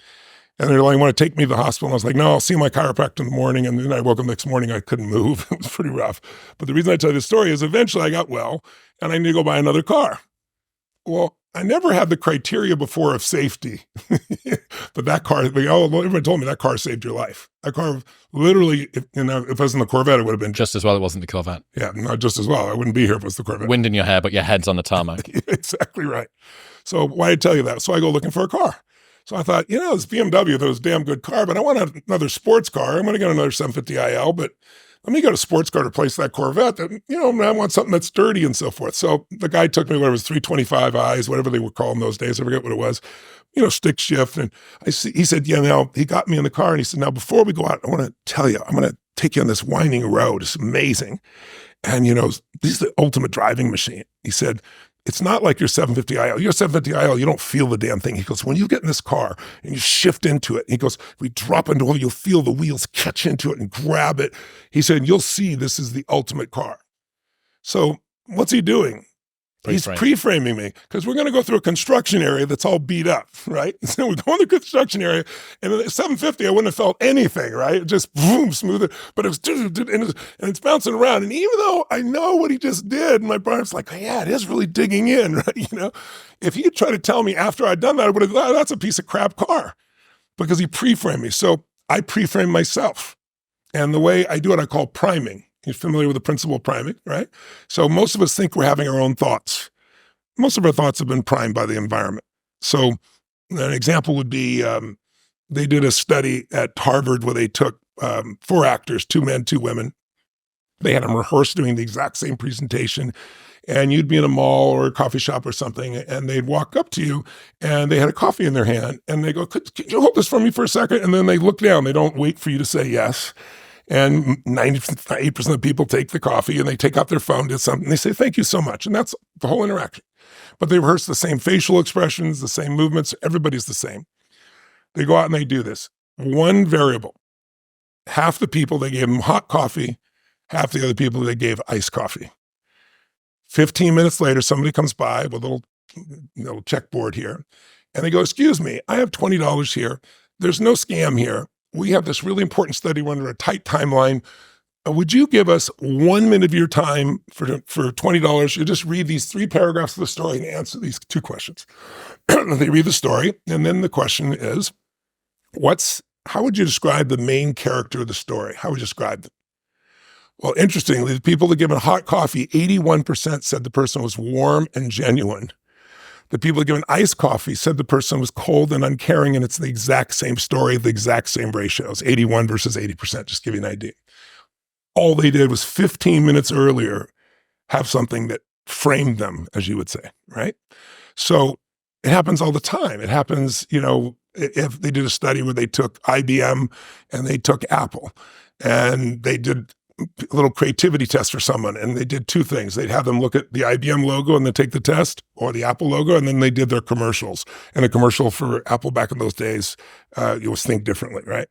And they're like, want to take me to the hospital? And I was like, no, I'll see my chiropractor in the morning. And then I woke up the next morning, I couldn't move. It was pretty rough. But the reason I tell you this story is eventually I got well, and I need to go buy another car. Well, I never had the criteria before of safety. But that car, everybody told me that car saved your life. That car literally, if it wasn't the Corvette, it would have been. Just as well it wasn't the Corvette. Yeah, not just as well. I wouldn't be here if it was the Corvette. Wind in your hair, but your head's on the tarmac. Exactly right. So why did I tell you that? So I go looking for a car. So I thought, this BMW, that was a damn good car, but I want another sports car. I'm going to get another 750iL, but let me get a sports car to replace that Corvette. That, I want something that's sturdy and so forth. So the guy took me, whatever it was, 325i's, whatever they were calling those days. I forget what it was, stick shift. And he said, he got me in the car, and he said, now before we go out, I want to tell you, I'm going to take you on this winding road. It's amazing. And, this is the ultimate driving machine. He said, it's not like your 750iL. Your 750iL, you don't feel the damn thing. He goes, when you get in this car and you shift into it, he goes, we drop into it, you'll feel the wheels catch into it and grab it. He said, you'll see this is the ultimate car. So what's he doing? He's pre-framing me, because we're going to go through a construction area that's all beat up, right? So we go in the construction area, and at 750, I wouldn't have felt anything, right? It just boom, smoother, but it was, and it's bouncing around. And even though I know what he just did, my brain's like, oh, yeah, it is really digging in, right? If he had tried to tell me after I'd done that, I would have thought, that's a piece of crap car, because he pre-framed me. So I pre-frame myself. And the way I do it, I call priming. You're familiar with the principle of priming, right? So most of us think we're having our own thoughts. Most of our thoughts have been primed by the environment. So an example would be they did a study at Harvard where they took 4 actors, 2 men, 2 women. They had them rehearse doing the exact same presentation. And you'd be in a mall or a coffee shop or something, and they'd walk up to you, and they had a coffee in their hand, and they go, could you hold this for me for a second? And then they look down. They don't wait for you to say yes. And 98% of people take the coffee, and they take out their phone, do something. They say, thank you so much. And that's the whole interaction. But they rehearse the same facial expressions, the same movements. Everybody's the same. They go out and they do this. One variable. Half the people, they gave them hot coffee. Half the other people, they gave iced coffee. 15 minutes later, somebody comes by with a little checkboard here. And they go, excuse me, I have $20 here. There's no scam here. We have this really important study. We're under a tight timeline. Would you give us 1 minute of your time for $20? You just read these 3 paragraphs of the story and answer these 2 questions. They read the story, and then the question is, how would you describe the main character of the story? How would you describe them? Well, interestingly, the people that given hot coffee, 81% said the person was warm and genuine. The people given iced coffee said the person was cold and uncaring, and it's the exact same story, the exact same ratios, 81 versus 80%, just to give you an idea. All they did was 15 minutes earlier have something that framed them, as you would say, right? So it happens all the time. It happens, if they did a study where they took IBM and they took Apple, and they did a little creativity test for someone, and they did 2 things. They'd have them look at the IBM logo and then take the test, or the Apple logo, and then they did their commercials. And a commercial for Apple back in those days, you was think differently, right?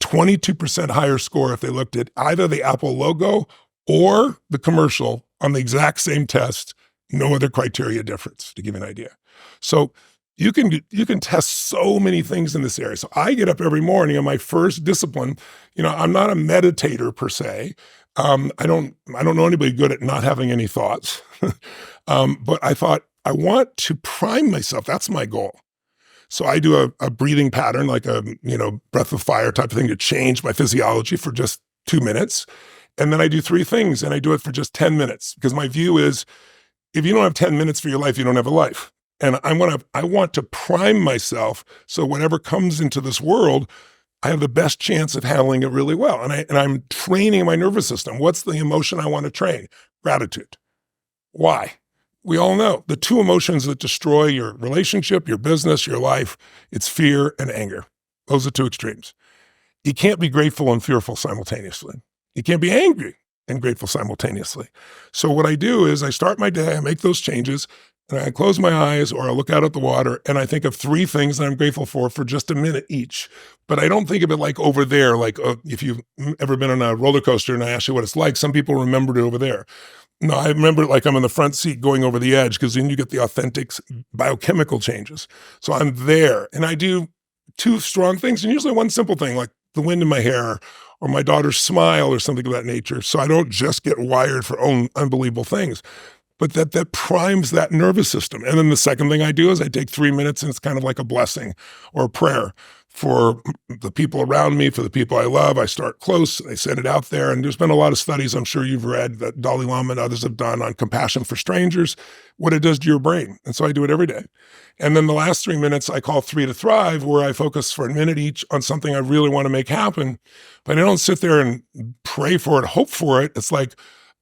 22% higher score if they looked at either the Apple logo or the commercial on the exact same test No other criteria difference, to give you an idea. So you can test so many things in this area. So I get up every morning, and my first discipline, I'm not a meditator per se. I don't know anybody good at not having any thoughts. But I thought, I want to prime myself. That's my goal. So I do a breathing pattern, like a breath of fire type of thing, to change my physiology for just 2 minutes. And then I do 3 things, and I do it for just 10 minutes, because my view is, if you don't have 10 minutes for your life, you don't have a life. And I want to prime myself so whatever comes into this world, I have the best chance of handling it really well. And I'm training my nervous system. What's the emotion I want to train? Gratitude. Why? We all know the 2 emotions that destroy your relationship, your business, your life, it's fear and anger. Those are 2 extremes. You can't be grateful and fearful simultaneously. You can't be angry and grateful simultaneously. So what I do is I start my day, I make those changes, and I close my eyes or I look out at the water, and I think of 3 things that I'm grateful for just a minute each. But I don't think of it like over there, like if you've ever been on a roller coaster and I ask you what it's like, some people remembered it over there. No, I remember it like I'm in the front seat going over the edge, because then you get the authentic biochemical changes. So I'm there, and I do 2 strong things, and usually 1 simple thing, like the wind in my hair or my daughter's smile or something of that nature. So I don't just get wired for unbelievable things, but that primes that nervous system. And then the second thing I do is I take 3 minutes, and it's kind of like a blessing or a prayer for the people around me, for the people I love. I start close, I send it out there. And there's been a lot of studies, I'm sure you've read, that Dalai Lama and others have done on compassion for strangers, what it does to your brain. And so I do it every day. And then the last 3 minutes I call 3 to Thrive, where I focus for a minute each on something I really want to make happen. But I don't sit there and pray for it, hope for it. It's like,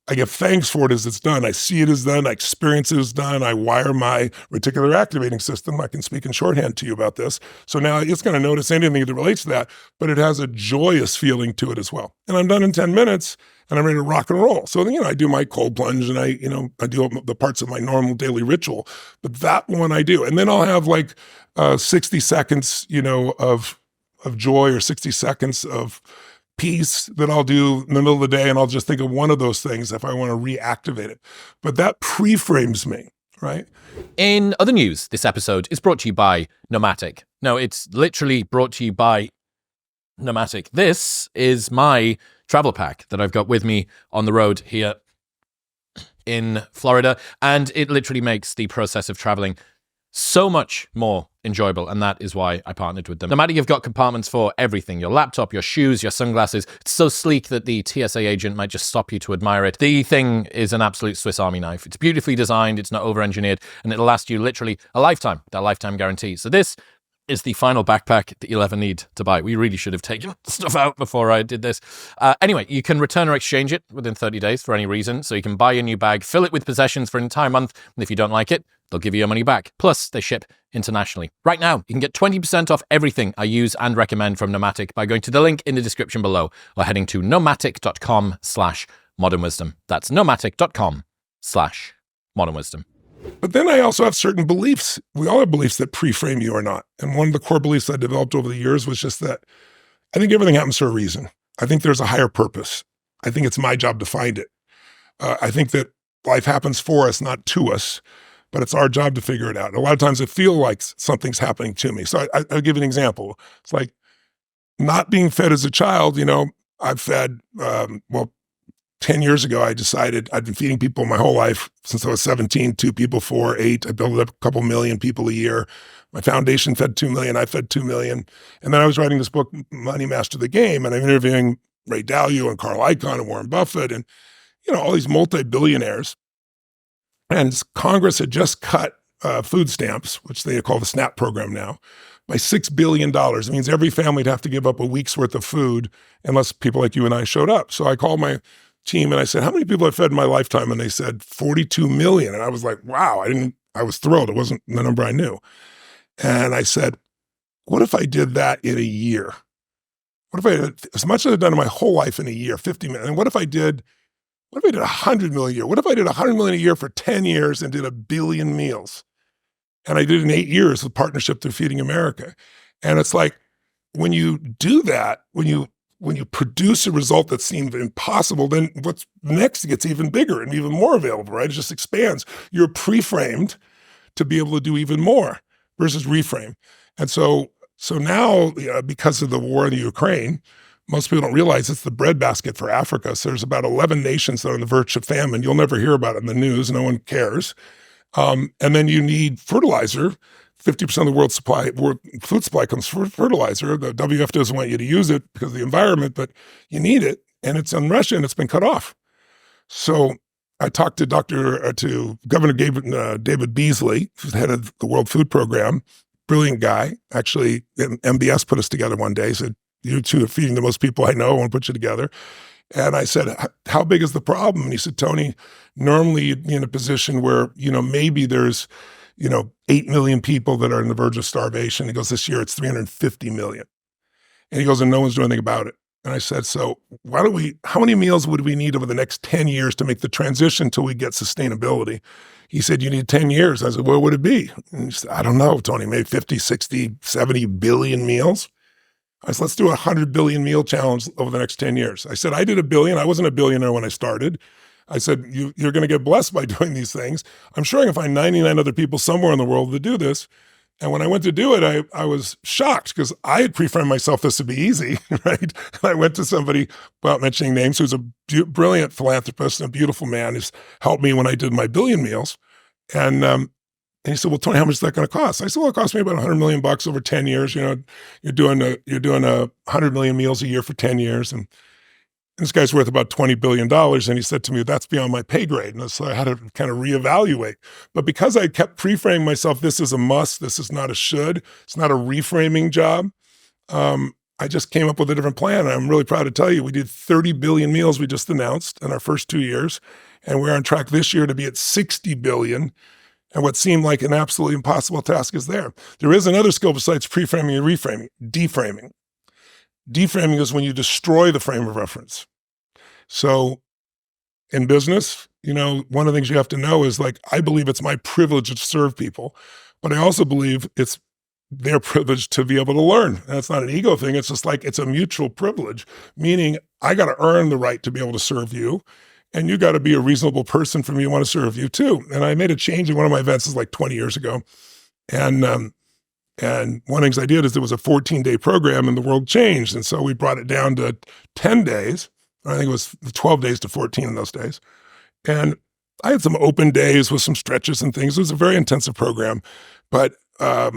I give thanks for it as it's done. I see it as done. I experience it as done. I wire my reticular activating system. I can speak in shorthand to you about this. So now it's going to notice anything that relates to that, but it has a joyous feeling to it as well. And I'm done in 10 minutes, and I'm ready to rock and roll. So then, I do my cold plunge, and I do the parts of my normal daily ritual, but that one I do. And then I'll have like 60 seconds, of joy, or 60 seconds of piece that I'll do in the middle of the day, and I'll just think of one of those things if I want to reactivate it. But that pre-frames me, right? In other news, this episode is brought to you by Nomatic. No, it's literally brought to you by Nomatic. This is my travel pack that I've got with me on the road here in Florida, and it literally makes the process of traveling so much more enjoyable, and that is why I partnered with them. Nomatic have got compartments for everything: your laptop, your shoes, your sunglasses. It's so sleek that the TSA agent might just stop you to admire it. The thing is an absolute Swiss Army knife. It's beautifully designed, it's not over-engineered, and it'll last you literally a lifetime, that lifetime guarantee. So this is the final backpack that you'll ever need to buy. We really should have taken stuff out before I did this. Anyway, you can return or exchange it within 30 days for any reason. So you can buy a new bag, fill it with possessions for an entire month, and if you don't like it, they'll give you your money back. Plus, they ship internationally. Right now, you can get 20% off everything I use and recommend from Nomatic by going to the link in the description below, or heading to nomatic.com/modernwisdom. That's nomatic.com/modernwisdom. But then I also have certain beliefs. We all have beliefs that pre-frame you or not. And one of the core beliefs I developed over the years was just that I think everything happens for a reason. I think there's a higher purpose. I think it's my job to find it. I think that life happens for us, not to us, but it's our job to figure it out. And a lot of times I feel like something's happening to me. So I'll give you an example. It's like not being fed as a child. I've fed, 10 years ago, I decided I'd been feeding people my whole life since I was 17, 2 people, 4, 8. I built up a couple million people a year. My foundation fed 2 million. I fed 2 million. And then I was writing this book, Money Master the Game, and I'm interviewing Ray Dalio and Carl Icahn and Warren Buffett and, all these multi-billionaires. And Congress had just cut food stamps, which they call the SNAP program now, by $6 billion. It means every family would have to give up a week's worth of food unless people like you and I showed up. So I called my team and I said, how many people have fed in my lifetime? And they said 42 million. And I was like, wow, I was thrilled. It wasn't the number I knew. And I said, what if I did that in a year? What if I did as much as I've done in my whole life in a year, 50 million? And what if I did 100 million a year? What if I did 100 million a year for 10 years and did 1 billion meals? And I did it in 8 years with Partnership Through Feeding America. And it's like, when you do that, when you when you produce a result that seemed impossible, then what's next gets even bigger and even more available, right? It just expands. You're pre-framed to be able to do even more versus reframe. And so now, because of the war in the Ukraine, most people don't realize it's the breadbasket for Africa. So there's about 11 nations that are on the verge of famine. You'll never hear about it in the news. No one cares. And then you need fertilizer. 50% of the world food supply comes from fertilizer. The WF doesn't want you to use it because of the environment, but you need it. And it's in Russia and it's been cut off. So I talked to Governor David Beasley, who's the head of the World Food Program, brilliant guy. Actually, MBS put us together one day. He said, "You two are feeding the most people I know. I want to put you together." And I said, "How big is the problem?" And he said, "Tony, normally you'd be in a position where, maybe there's, 8 million people that are on the verge of starvation." He goes, "This year it's 350 million. And he goes, "And no one's doing anything about it." And I said, "So how many meals would we need over the next 10 years to make the transition until we get sustainability?" He said, "You need 10 years. I said, "What would it be?" And he said, "I don't know, Tony, maybe 50, 60, 70 billion meals." I said, "Let's do a 100 billion meal challenge over the next 10 years. I said, "I did 1 billion. I wasn't a billionaire when I started." I said, you're going to get blessed by doing these things. I'm sure I can find 99 other people somewhere in the world to do this. And when I went to do it, I was shocked because I had pre-framed myself this would be easy, right? And I went to somebody, without mentioning names, who's a brilliant philanthropist and a beautiful man, who's helped me when I did my billion meals. And he said, "Well, Tony, how much is that going to cost?" I said, "Well, it cost me about $100 million over 10 years. You're doing 100 million meals a year for 10 years. And this guy's worth about $20 billion. And he said to me, "That's beyond my pay grade." And so I had to kind of reevaluate. But because I kept pre-framing myself, this is a must, this is not a should, it's not a reframing job, I just came up with a different plan. And I'm really proud to tell you, we did 30 billion meals we just announced in our first 2 years. And we're on track this year to be at 60 billion. And what seemed like an absolutely impossible task is there. There is another skill besides pre-framing and reframing, deframing. Deframing is when you destroy the frame of reference. So in business, one of the things you have to know is, like, I believe it's my privilege to serve people, but I also believe it's their privilege to be able to learn. And it's not an ego thing. It's just like, it's a mutual privilege, meaning I got to earn the right to be able to serve you. And you got to be a reasonable person for me to want to serve you too. And I made a change in one of my events, like 20 years ago. And one of the things I did is there was a 14-day program and the world changed. And so we brought it down to 10 days. I think it was 12 days to 14 in those days. And I had some open days with some stretches and things. It was a very intensive program. But I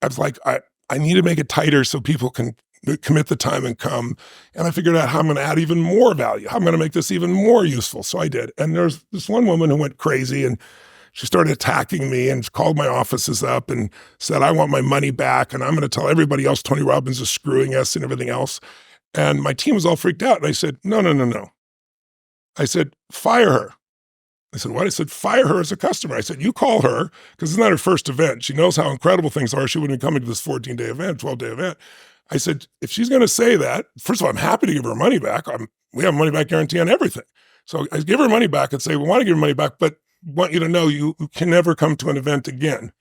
was like, I need to make it tighter so people can commit the time and come. And I figured out how I'm going to add even more value, how I'm going to make this even more useful. So I did. And there's this one woman who went crazy, and she started attacking me and called my offices up and said, "I want my money back, and I'm going to tell everybody else Tony Robbins is screwing us," and everything else. And my team was all freaked out. And I said, no. I said, "Fire her." I said, "What?" I said, "Fire her as a customer." I said, "You call her, because it's not her first event. She knows how incredible things are. She wouldn't be coming to this 14-day event, 12-day event." I said, "If she's going to say that, first of all, I'm happy to give her money back. We have a money back guarantee on everything. So I give her money back and say, we want to give her money back, but want you to know you can never come to an event again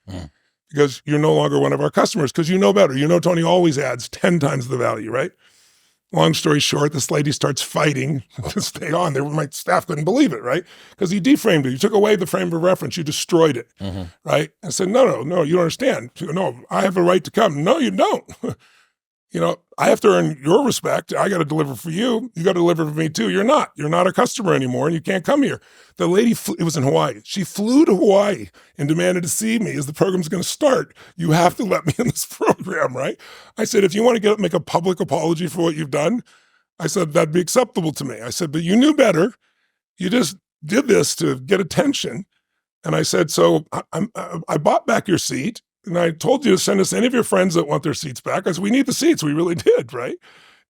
because you're no longer one of our customers, because you know better. Tony always adds 10 times the value, right?" Long story short, this lady starts fighting to stay on there. My staff couldn't believe it, right? Because you deframed it. You took away the frame of reference. You destroyed it, right? I said, no, you don't understand. She goes, "No, I have a right to come." "No, you don't." I have to earn your respect. I got to deliver for you. You got to deliver for me too. You're not a customer anymore, and you can't come here. The lady, it was in Hawaii. She flew to Hawaii and demanded to see me as the program's going to start. "You have to let me in this program," right? I said, "If you want to make a public apology for what you've done," I said, "that'd be acceptable to me." I said, "But you knew better. You just did this to get attention." And I said, "So I bought back your seat. And I told you to send us any of your friends that want their seats back." I said, "We need the seats." We really did, right?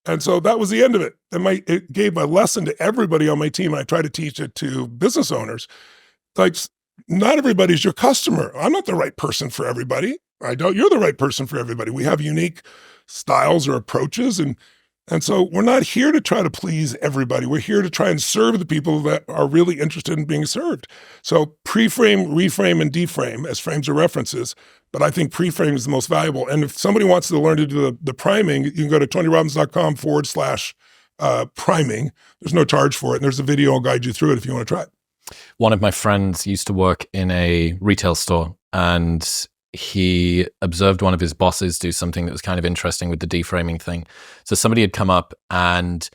And so that was the end of it. And it gave a lesson to everybody on my team. I try to teach it to business owners. Like, not everybody's your customer. I'm not the right person for everybody. You're the right person for everybody. We have unique styles or approaches. And so we're not here to try to please everybody. We're here to try and serve the people that are really interested in being served. So pre-frame, reframe, and deframe as frames of references. But I think pre-frame is the most valuable. And if somebody wants to learn to do the priming, you can go to tonyrobbins.com priming. There's no charge for it. And there's a video I'll guide you through it if you want to try it. One of my friends used to work in a retail store, and he observed one of his bosses do something that was kind of interesting with the deframing thing. So somebody had come up, and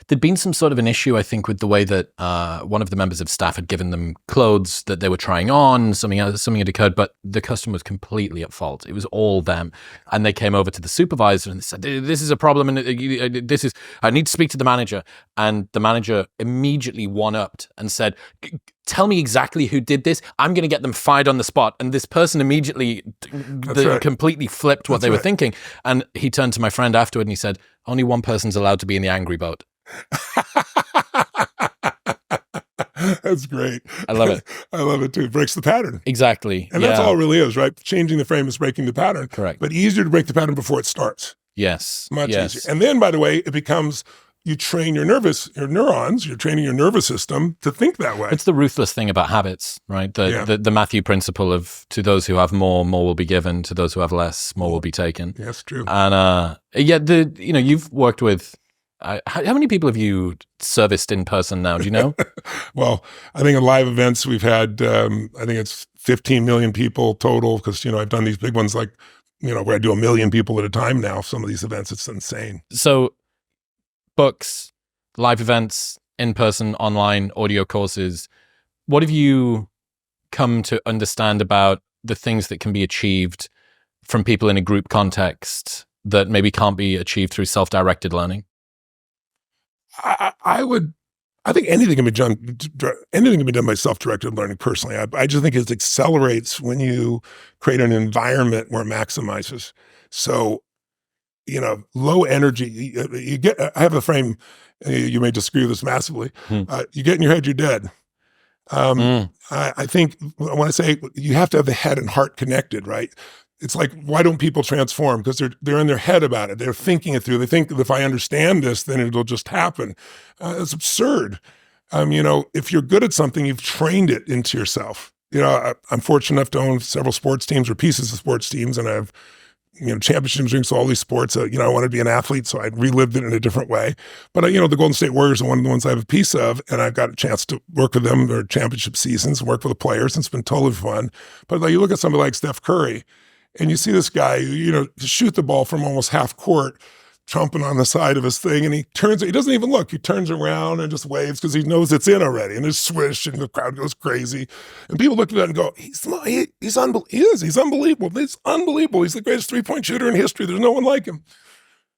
there'd been some sort of an issue, I think, with the way that one of the members of staff had given them clothes that they were trying on. Something had occurred, but the customer was completely at fault. It was all them. And they came over to the supervisor and they said, this is a problem, and I need to speak to the manager. And the manager immediately one-upped and said, tell me exactly who did this. I'm going to get them fired on the spot. And this person immediately completely flipped what they were thinking. And he turned to my friend afterward and he said, only one person's allowed to be in the angry boat. That's great. I love it. I love it too. It breaks the pattern. Exactly. And that's all it really is, right? Changing the frame is breaking the pattern. Correct. But easier to break the pattern before it starts. Yes. Much easier. And then, by the way, it becomes, you train your neurons, you're training your nervous system to think that way. It's the ruthless thing about habits, right? The Matthew principle of, to those who have more will be given. To those who have less, more will be taken. Yes, true. And you've worked with, how many people have you serviced in person now? Do you know? Well, I think in live events we've had, I think it's 15 million people total, because, I've done these big ones like, where I do 1 million people at a time now. Some of these events, it's insane. So books, live events, in-person, online, audio courses, what have you come to understand about the things that can be achieved from people in a group context that maybe can't be achieved through self-directed learning? I think anything can be done by self-directed learning personally. I just think it accelerates when you create an environment where it maximizes. So, low energy, I have a frame, you may disagree with this massively. You get in your head, you're dead. I think when I say you have to have the head and heart connected, right? It's like, why don't people transform? Because they're in their head about it. They're thinking it through. They think that if I understand this, then it'll just happen. It's absurd. If you're good at something, you've trained it into yourself. I'm fortunate enough to own several sports teams or pieces of sports teams, and I have, championship drinks, all these sports. I wanted to be an athlete, so I relived it in a different way. But, the Golden State Warriors are one of the ones I have a piece of, and I've got a chance to work with them, their championship seasons, work with the players, and it's been totally fun. But you look at somebody like Steph Curry, and you see this guy, shoot the ball from almost half court, chomping on the side of his thing, and he doesn't even look. He turns around and just waves because he knows it's in already, and there's swish, and the crowd goes crazy. And people look at that and go, he's unbelievable. He's unbelievable. He's the greatest three-point shooter in history. There's no one like him.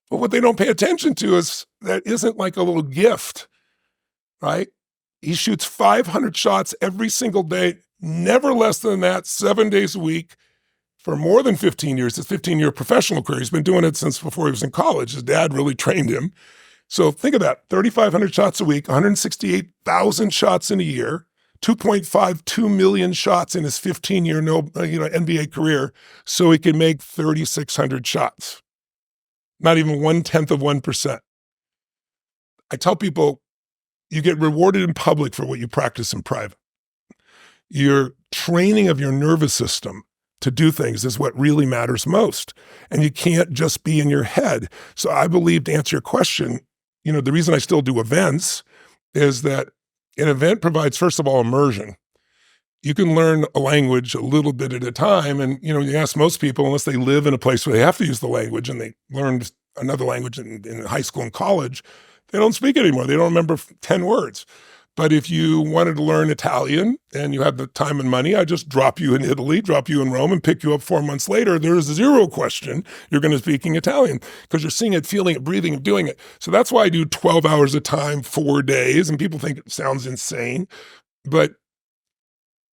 But what they don't pay attention to is that isn't like a little gift, right? He shoots 500 shots every single day, never less than that, 7 days a week, for more than 15 years. His 15-year professional career. He's been doing it since before he was in college. His dad really trained him. So think of that, 3,500 shots a week, 168,000 shots in a year, 2.52 million shots in his 15-year NBA career, so he can make 3,600 shots. Not even 1/10 of 1%. I tell people, you get rewarded in public for what you practice in private. Your training of your nervous system to do things is what really matters most. And you can't just be in your head. So I believe, to answer your question, the reason I still do events is that an event provides, first of all, immersion. You can learn a language a little bit at a time. And, you ask most people, unless they live in a place where they have to use the language and they learned another language in high school and college, they don't speak it anymore. They don't remember 10 words. But if you wanted to learn Italian and you have the time and money, I just drop you in Italy, drop you in Rome, and pick you up 4 months later. There is zero question you're going to speaking Italian because you're seeing it, feeling it, breathing it, doing it. So that's why I do 12 hours a time, 4 days. And people think it sounds insane, but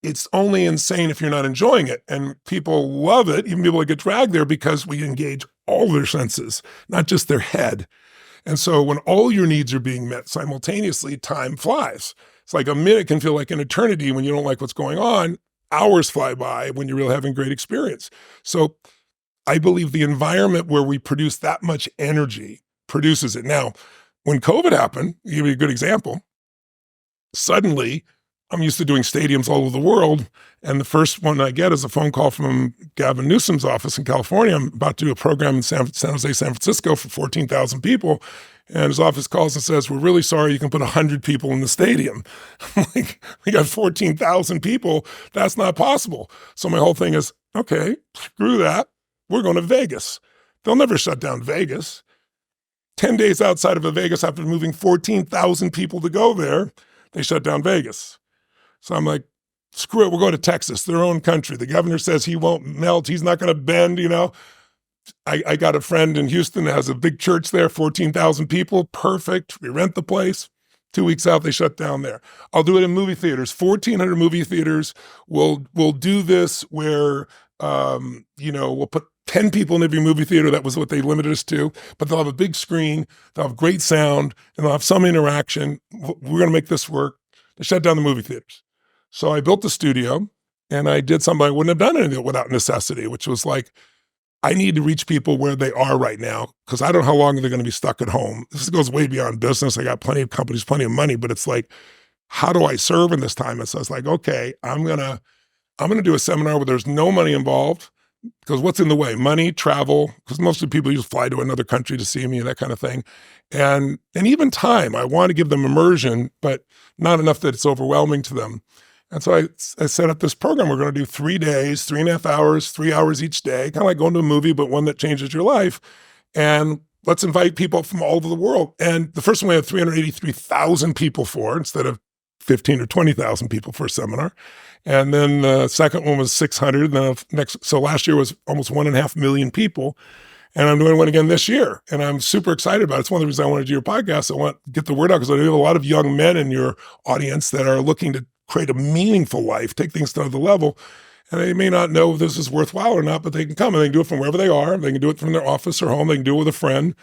it's only insane if you're not enjoying it. And people love it, even people that get dragged there, because we engage all their senses, not just their head. And so when all your needs are being met simultaneously, time flies. It's like a minute can feel like an eternity when you don't like what's going on. Hours fly by when you're really having great experience. So I believe the environment where we produce that much energy produces it. Now, when COVID happened, I'll give you a good example. Suddenly, I'm used to doing stadiums all over the world. And the first one I get is a phone call from Gavin Newsom's office in California. I'm about to do a program in San Jose, San Francisco for 14,000 people. And his office calls and says, we're really sorry, you can put 100 people in the stadium. I'm like, we got 14,000 people. That's not possible. So my whole thing is, okay, screw that. We're going to Vegas. They'll never shut down Vegas. 10 days outside of Vegas, after moving 14,000 people to go there, they shut down Vegas. So I'm like, screw it, we'll go to Texas, their own country. The governor says he won't melt, he's not going to bend, you know. I got a friend in Houston that has a big church there, 14,000 people, perfect. We rent the place. 2 weeks out, they shut down there. I'll do it in movie theaters, 1,400 movie theaters. We'll do this where, we'll put 10 people in every movie theater. That was what they limited us to. But they'll have a big screen, they'll have great sound, and they'll have some interaction. We're going to make this work. They shut down the movie theaters. So I built the studio, and I did something I wouldn't have done anything without necessity, which was like, I need to reach people where they are right now, because I don't know how long they're going to be stuck at home. This goes way beyond business. I got plenty of companies, plenty of money, but it's like, how do I serve in this time? And so it's like, okay, I'm gonna do a seminar where there's no money involved, because what's in the way? Money, travel, because most of the people just fly to another country to see me, that kind of thing. And even time. I want to give them immersion, but not enough that it's overwhelming to them. And so I set up this program. We're going to do 3 days, 3.5 hours, 3 hours each day, kind of like going to a movie, but one that changes your life. And let's invite people from all over the world. And the first one we had 383,000 people for, instead of 15 or 20,000 people for a seminar. And then the second one was 600. So last year was almost 1.5 million people. And I'm doing one again this year. And I'm super excited about it. It's one of the reasons I want to do your podcast. I want to get the word out, because I know you have a lot of young men in your audience that are looking to create a meaningful life, take things to another level. And they may not know if this is worthwhile or not, but they can come and they can do it from wherever they are. They can do it from their office or home. They can do it with a friend.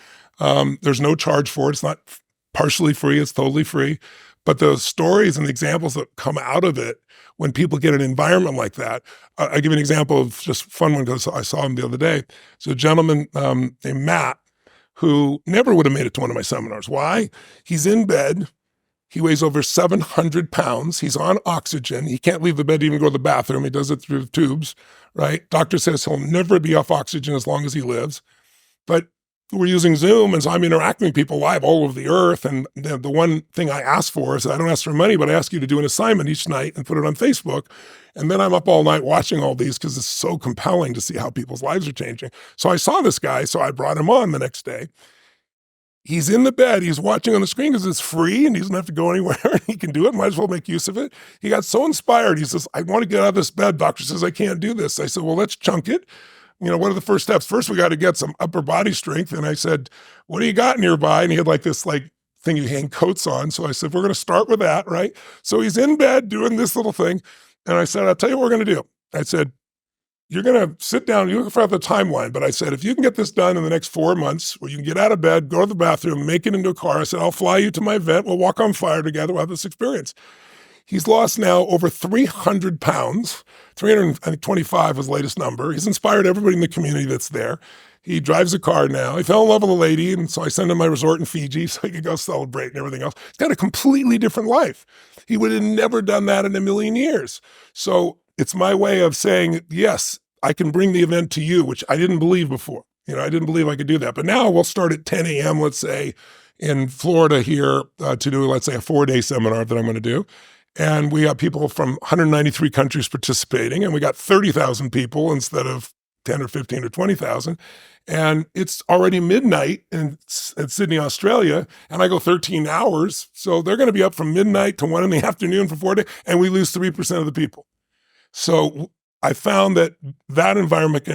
There's no charge for it. It's not partially free. It's totally free. But the stories and the examples that come out of it when people get an environment like that, I give you an example of just a fun one, because I saw him the other day. So a gentleman named Matt, who never would have made it to one of my seminars. Why? He's in bed. He weighs over 700 pounds. He's on oxygen. He can't leave the bed to even go to the bathroom. He does it through the tubes, right? Doctor says he'll never be off oxygen as long as he lives. But we're using Zoom, and so I'm interacting with people live all over the earth. And the one thing I ask for is, I don't ask for money, but I ask you to do an assignment each night and put it on Facebook. And then I'm up all night watching all these, because it's so compelling to see how people's lives are changing. So I saw this guy, so I brought him on the next day. He's in the bed. He's watching on the screen because it's free and he doesn't have to go anywhere. He can do it. Might as well make use of it. He got so inspired. He says, I want to get out of this bed. Doctor says, I can't do this. I said, well, let's chunk it. What are the first steps? First, we got to get some upper body strength. And I said, what do you got nearby? And he had like this thing you hang coats on. So I said, we're going to start with that, right? So he's in bed doing this little thing. And I said, I'll tell you what we're going to do. I said, you're going to sit down, you're looking for the timeline. But I said, if you can get this done in the next 4 months, where you can get out of bed, go to the bathroom, make it into a car, I said, I'll fly you to my event. We'll walk on fire together. We'll have this experience. He's lost now over 300 pounds. 325 was the latest number. He's inspired everybody in the community that's there. He drives a car now. He fell in love with a lady, and so I sent him my resort in Fiji so he could go celebrate and everything else. He's got a completely different life. He would have never done that in a million years. So it's my way of saying, yes, I can bring the event to you, which I didn't believe before. I didn't believe I could do that. But now we'll start at 10 a.m., let's say, in Florida here to do, let's say, a 4-day seminar that I'm going to do. And we have people from 193 countries participating, and we got 30,000 people instead of 10 or 15 or 20,000. And it's already midnight in Sydney, Australia, and I go 13 hours. So they're going to be up from midnight to 1 in the afternoon for 4 days, and we lose 3% of the people. So I found that environment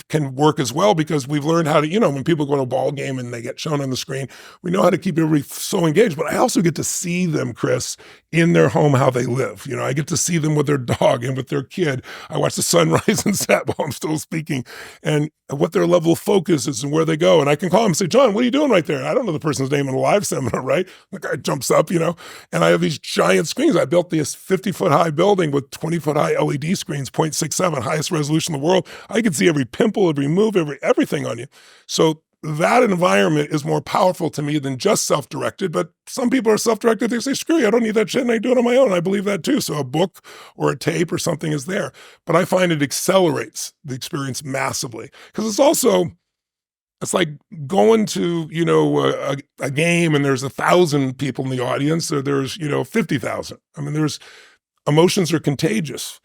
can work as well, because we've learned how to, when people go to a ball game and they get shown on the screen, we know how to keep everybody so engaged. But I also get to see them, Chris, in their home, how they live. I get to see them with their dog and with their kid. I watch the sun rise and set while I'm still speaking, and what their level of focus is and where they go. And I can call them and say, John, what are you doing right there? I don't know the person's name in a live seminar, right? The guy jumps up, and I have these giant screens. I built this 50-foot high building with 20-foot high LED screens, 0.67, highest resolution in the world. I can see every pimple, every move, everything on you. So that environment is more powerful to me than just self-directed, but some people are self-directed. They say, screw you, I don't need that shit, and I do it on my own. I believe that too. So a book or a tape or something is there. But I find it accelerates the experience massively. Because it's like going to, a game and there's 1,000 people in the audience, or there's, 50,000. I mean, emotions are contagious.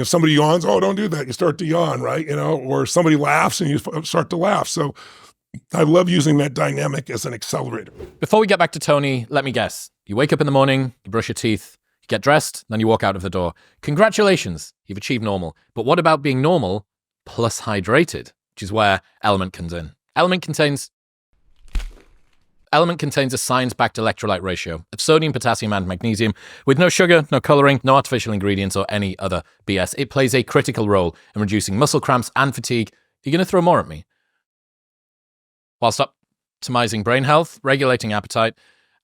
Somebody yawns, oh, don't do that. You start to yawn, right? Or somebody laughs and you start to laugh. So I love using that dynamic as an accelerator. Before we get back to Tony, let me guess. You wake up in the morning, you brush your teeth, you get dressed, then you walk out of the door. Congratulations, you've achieved normal. But what about being normal plus hydrated, which is where Element comes in? Element contains a science-backed electrolyte ratio of sodium, potassium, and magnesium with no sugar, no coloring, no artificial ingredients, or any other BS. It plays a critical role in reducing muscle cramps and fatigue. You're going to throw more at me. Whilst optimizing brain health, regulating appetite,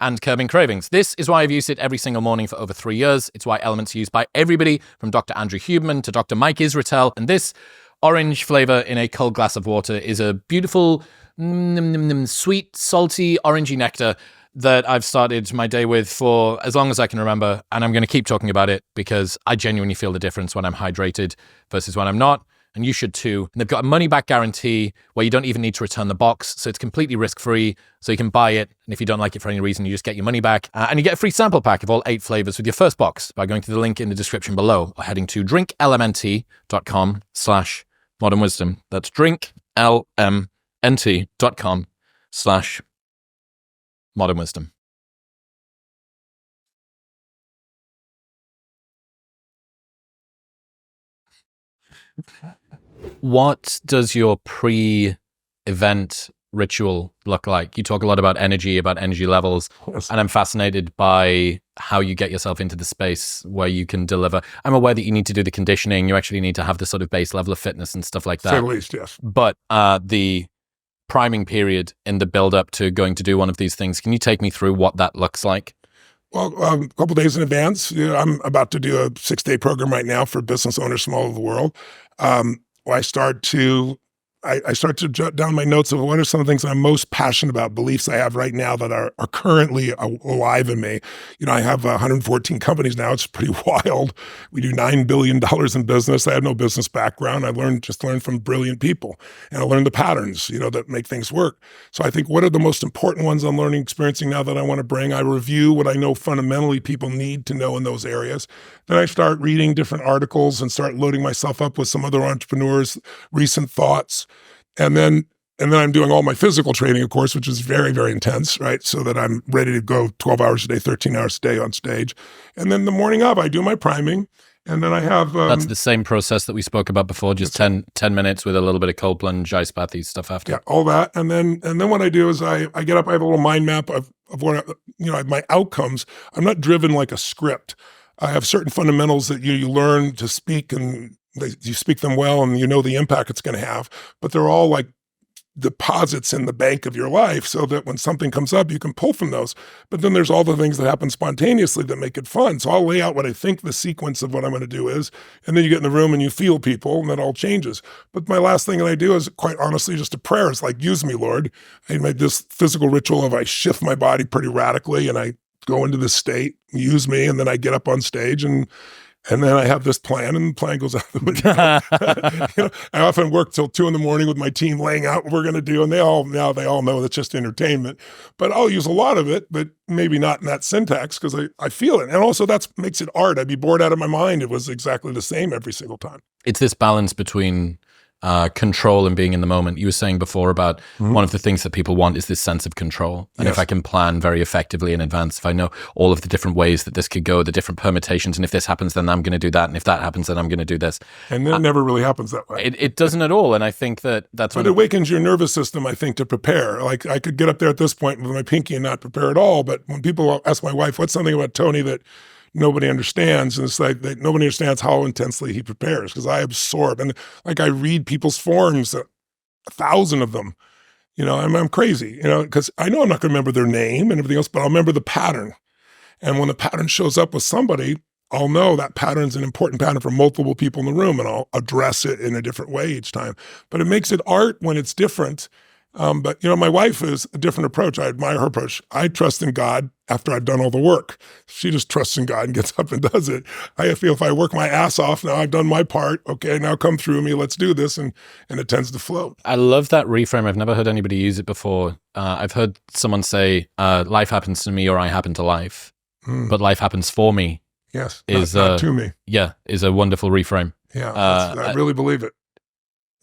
and curbing cravings. This is why I've used it every single morning for over 3 years. It's why Element's used by everybody from Dr. Andrew Huberman to Dr. Mike Israetel. And this orange flavor in a cold glass of water is a beautiful, sweet, salty, orangey nectar that I've started my day with for as long as I can remember. And I'm going to keep talking about it because I genuinely feel the difference when I'm hydrated versus when I'm not. And you should too. And they've got a money-back guarantee where you don't even need to return the box. So it's completely risk-free. So you can buy it. And if you don't like it for any reason, you just get your money back. And you get a free sample pack of all 8 flavors with your first box by going to the link in the description below or heading to drinklmnt.com/modern wisdom. That's drinklmnt.com/modern wisdom. What does your pre-event ritual look like? You talk a lot about energy levels, Yes. and I'm fascinated by how you get yourself into the space where you can deliver. I'm aware that you need to do the conditioning. You actually need to have the sort of base level of fitness and stuff like that. Say the least, yes. But the priming period in the build-up to going to do one of these things, can you take me through what that looks like? Well, a couple days in advance, I'm about to do a 6-day program right now for business owners from all over the world. I start to jot down my notes of what are some of the things I'm most passionate about, beliefs I have right now that are currently alive in me. I have 114 companies now. It's pretty wild. We do $9 billion in business. I have no business background. I learned from brilliant people, and I learned the patterns, that make things work. So I think what are the most important ones I'm learning, experiencing now that I want to bring? I review what I know fundamentally people need to know in those areas. Then I start reading different articles and start loading myself up with some other entrepreneurs' recent thoughts. And then I'm doing all my physical training, of course, which is very, very intense, right? So that I'm ready to go 12 hours a day, 13 hours a day on stage. And then the morning of, I do my priming. And then I have... That's the same process that we spoke about before, just 10 minutes with a little bit of cold plunge, ice bathy stuff after. Yeah, all that. And then what I do is I get up, I have a little mind map of what, my outcomes. I'm not driven like a script. I have certain fundamentals that you learn to speak, and you speak them well, and the impact it's going to have. But they're all like deposits in the bank of your life, so that when something comes up, you can pull from those. But then there's all the things that happen spontaneously that make it fun. So I'll lay out what I think the sequence of what I'm going to do is, and then you get in the room and you feel people, and that all changes. But my last thing that I do is, quite honestly, just a prayer. It's like, use me, Lord. I made this physical ritual of I shift my body pretty radically, and I go into this state, use me, and then I get up on stage, and then I have this plan, and the plan goes out the window. I often work till 2 a.m. with my team laying out what we're going to do, and they all know that's just entertainment. But I'll use a lot of it, but maybe not in that syntax, because I feel it. And also that makes it art. I'd be bored out of my mind. It was exactly the same every single time. It's this balance between control and being in the moment. You were saying before about one of the things that people want is this sense of control. And if I can plan very effectively in advance, if I know all of the different ways that this could go, the different permutations, and if this happens, then I'm going to do that. And if that happens, then I'm going to do this. And it never really happens that way. It doesn't at all. And I think that's But it awakens your nervous system, I think, to prepare. Like I could get up there at this point with my pinky and not prepare at all. But when people ask my wife, what's something about Tony that nobody understands, and it's like nobody understands how intensely he prepares, because I absorb, and like I read people's forms, 1,000 of them. I'm crazy, because I know I'm not going to remember their name and everything else, but I'll remember the pattern. And when the pattern shows up with somebody, I'll know that pattern's an important pattern for multiple people in the room, and I'll address it in a different way each time. But it makes it art when it's different. But, my wife is a different approach. I admire her approach. I trust in God after I've done all the work. She just trusts in God and gets up and does it. I feel if I work my ass off, now I've done my part. Okay, now come through me. Let's do this. And it tends to flow. I love that reframe. I've never heard anybody use it before. I've heard someone say, life happens to me or I happen to life. But life happens for me. Yes, not to me. Yeah, is a wonderful reframe. Yeah, I really believe it.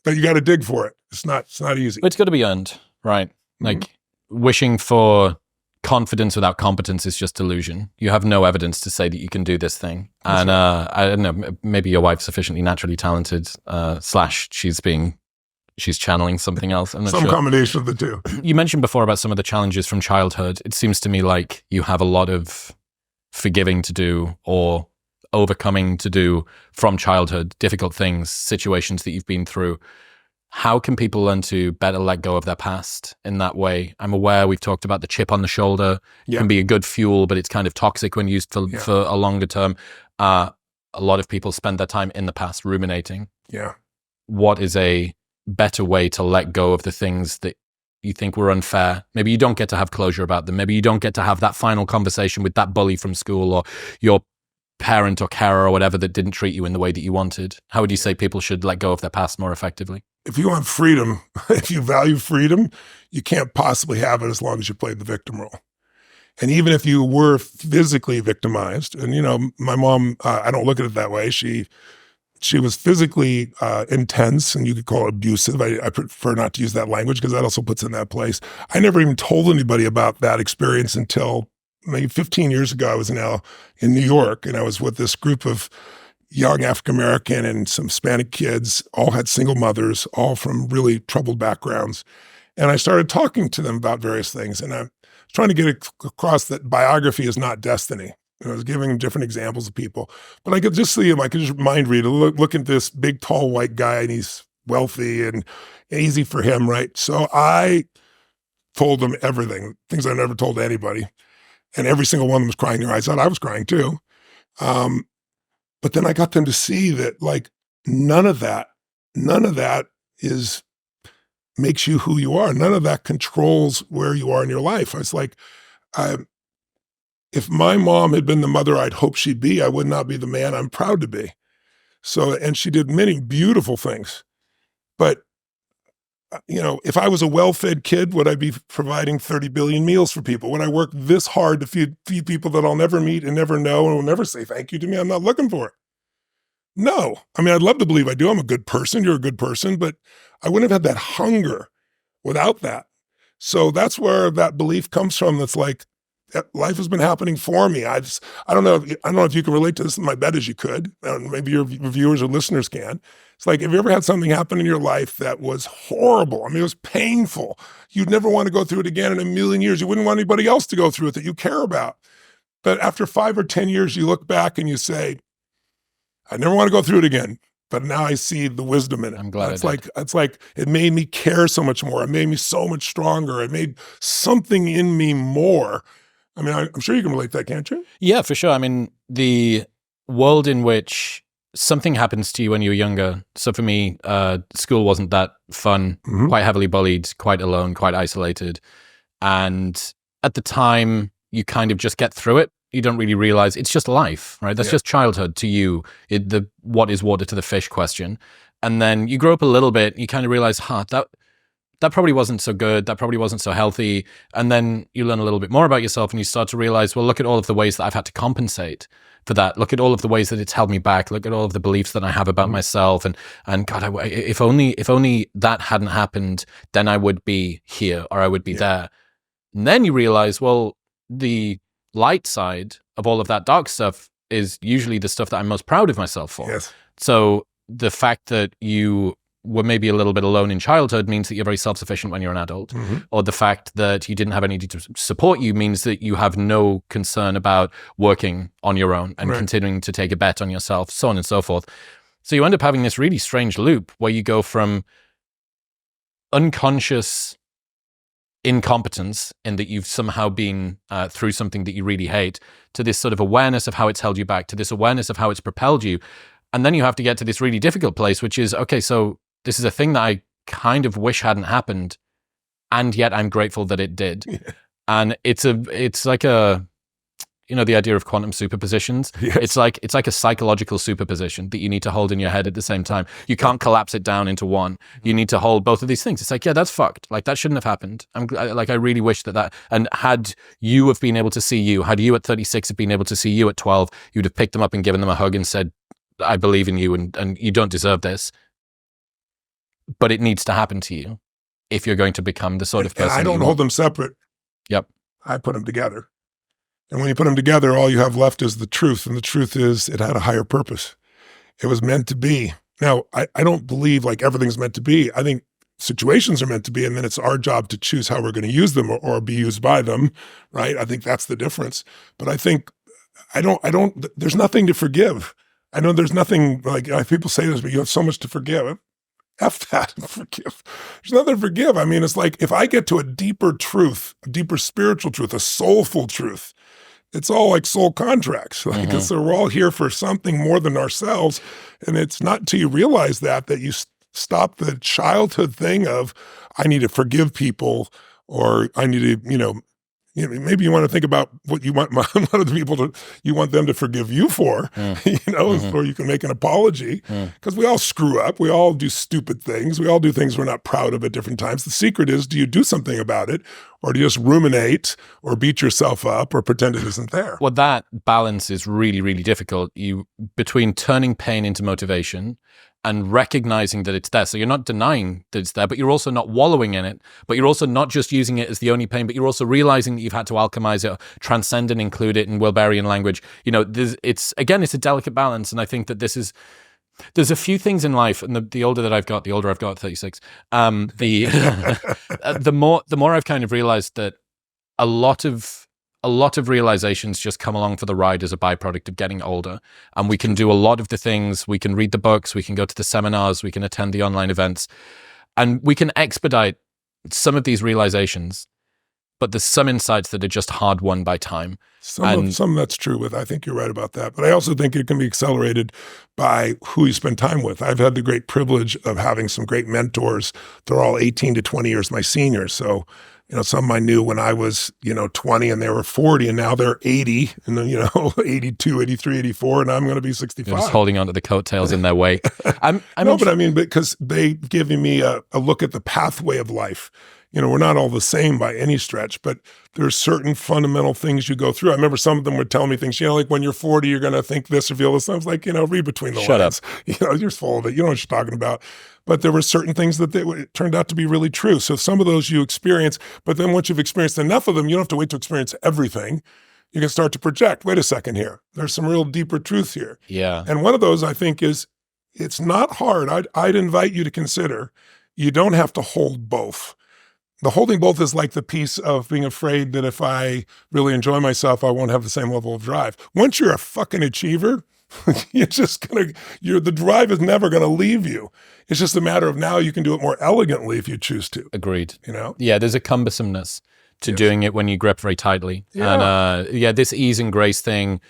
But you got to dig for it. It's not easy. It's got to be earned, right? Like wishing for confidence without competence is just delusion. You have no evidence to say that you can do this thing. And I don't know, maybe your wife's sufficiently naturally talented, / she's channeling something else. I'm not Some sure. combination of the two. You mentioned before about some of the challenges from childhood. It seems to me like you have a lot of forgiving to do or overcoming to do from childhood, difficult things, situations that you've been through. How can people learn to better let go of their past in that way? I'm aware we've talked about the chip on the shoulder. It can be a good fuel, but it's kind of toxic when used for a longer term. A lot of people spend their time in the past ruminating. Yeah. What is a better way to let go of the things that you think were unfair? Maybe you don't get to have closure about them. Maybe you don't get to have that final conversation with that bully from school or your parent or carer or whatever that didn't treat you in the way that you wanted. How would you say people should let go of their past more effectively? If you want freedom, if you value freedom, you can't possibly have it as long as you played the victim role. And even if you were physically victimized, and my mom, I don't look at it that way. She was physically intense, and you could call it abusive. I prefer not to use that language because that also puts in that place. I never even told anybody about that experience until maybe 15 years ago. I was in New York, and I was with this group of young African-American and some Hispanic kids, all had single mothers, all from really troubled backgrounds. And I started talking to them about various things. And I'm trying to get across that biography is not destiny. And I was giving them different examples of people. But I could just see him, I could just mind read, look at this big, tall, white guy, and he's wealthy and easy for him, right? So I told them everything, things I never told anybody. And every single one of them was crying their eyes out. I was crying too. But then I got them to see that like none of that makes you who you are. None of that controls where you are in your life. I was like, if my mom had been the mother I'd hoped she'd be, I would not be the man I'm proud to be. So, and she did many beautiful things. But, if I was a well-fed kid, would I be providing 30 billion meals for people? Would I work this hard to feed people that I'll never meet and never know and will never say thank you to me? I'm not looking for it. No. I mean, I'd love to believe I do. I'm a good person. You're a good person. But I wouldn't have had that hunger without that. So that's where that belief comes from. That's like, life has been happening for me. I don't know if you can relate to this. My bet is you could. Maybe your viewers or listeners can. It's like, have you ever had something happen in your life that was horrible? I mean, it was painful. You'd never want to go through it again in a million years. You wouldn't want anybody else to go through it that you care about. But after 5 or 10 years, you look back and you say, I never want to go through it again. But now I see the wisdom in it. I'm glad it's like it made me care so much more. It made me so much stronger. It made something in me more. I mean, I'm sure you can relate to that, can't you? Yeah, for sure. I mean, the world in which something happens to you when you're younger. So for me, school wasn't that fun, quite heavily bullied, quite alone, quite isolated. And at the time, you kind of just get through it. You don't really realize it's just life, right? That's just childhood to you. The what is water to the fish question. And then you grow up a little bit, you kind of realize, that probably wasn't so good. That probably wasn't so healthy. And then you learn a little bit more about yourself and you start to realize, well, look at all of the ways that I've had to compensate for that. Look at all of the ways that it's held me back. Look at all of the beliefs that I have about myself. And God, if only that hadn't happened, then I would be here or I would be there. And then you realize, well, the light side of all of that dark stuff is usually the stuff that I'm most proud of myself for. Yes. So the fact that you were maybe a little bit alone in childhood means that you're very self-sufficient when you're an adult. Or the fact that you didn't have anybody to support you means that you have no concern about working on your own and continuing to take a bet on yourself, so on and so forth. So you end up having this really strange loop where you go from unconscious incompetence in that you've somehow been through something that you really hate to this sort of awareness of how it's held you back, to this awareness of how it's propelled you. And then you have to get to this really difficult place, which is, okay, so this is a thing that I kind of wish hadn't happened. and yet I'm grateful that it did. And it's like a, the idea of quantum superpositions. Yes. It's like a psychological superposition that you need to hold in your head at the same time. You can't collapse it down into one. You need to hold both of these things. It's like, yeah, that's fucked. Like, that shouldn't have happened. I really wish that, and had you have been able to see you, had you at 36 have been able to see you at 12, you'd have picked them up and given them a hug and said, I believe in you, and you don't deserve this. But it needs to happen to you if you're going to become the sort of person. And I don't hold them separate. Yep. I put them together. And when you put them together, all you have left is the truth. And the truth is it had a higher purpose. It was meant to be. Now, I don't believe like everything's meant to be. I think situations are meant to be, and then it's our job to choose how we're going to use them or be used by them, right? I think that's the difference. But I think there's nothing to forgive. I know there's nothing, like people say this, but you have so much to forgive. F that and forgive. There's nothing to forgive. I mean, it's like if I get to a deeper truth, a deeper spiritual truth, a soulful truth, it's all like soul contracts. Like, so we're all here for something more than ourselves. And it's not until you realize that you stop the childhood thing of, I need to forgive people, or I need to, maybe you want to think about what you want other people you want them to forgive you for, or you can make an apology, because we all screw up. We all do stupid things. We all do things we're not proud of at different times. The secret is, do you do something about it, or do you just ruminate or beat yourself up or pretend it isn't there? Well, that balance is really, really difficult. Between turning pain into motivation and recognizing that it's there. So you're not denying that it's there, but you're also not wallowing in it, but you're also not just using it as the only pain, but you're also realizing that you've had to alchemize it, transcend and include it in Wilberian language. It's a delicate balance. And I think that there's a few things in life, and the older I've got at 36, the more I've kind of realized that a lot of realizations just come along for the ride as a byproduct of getting older. And we can do a lot of the things. We can read the books, we can go to the seminars, we can attend the online events, and we can expedite some of these realizations. But there's some insights that are just hard won by time. Some that's true with, I think you're right about that. But I also think it can be accelerated by who you spend time with. I've had the great privilege of having some great mentors. They're all 18 to 20 years my seniors. So, some I knew when I was, 20 and they were 40, and now they're 80 and then, 82, 83, 84, and I'm going to be 65. You're just holding on to the coattails in their way. Because they've given me a look at the pathway of life. We're not all the same by any stretch, but there's certain fundamental things you go through. I remember some of them would tell me things, like when you're 40, you're going to think this or feel this. I was like, read between the lines. Shut up. You're full of it. You know what you're talking about. But there were certain things that it turned out to be really true. So some of those you experience, but then once you've experienced enough of them, you don't have to wait to experience everything. You can start to project, wait a second here. There's some real deeper truth here. Yeah. And one of those, I think, is it's not hard. I'd invite you to consider, you don't have to hold both. The holding both is like the piece of being afraid that if I really enjoy myself, I won't have the same level of drive. Once you're a fucking achiever, the drive is never going to leave you. It's just a matter of now you can do it more elegantly if you choose to. Agreed. Yeah, there's a cumbersomeness to doing it when you grip very tightly. Yeah. And this ease and grace thing,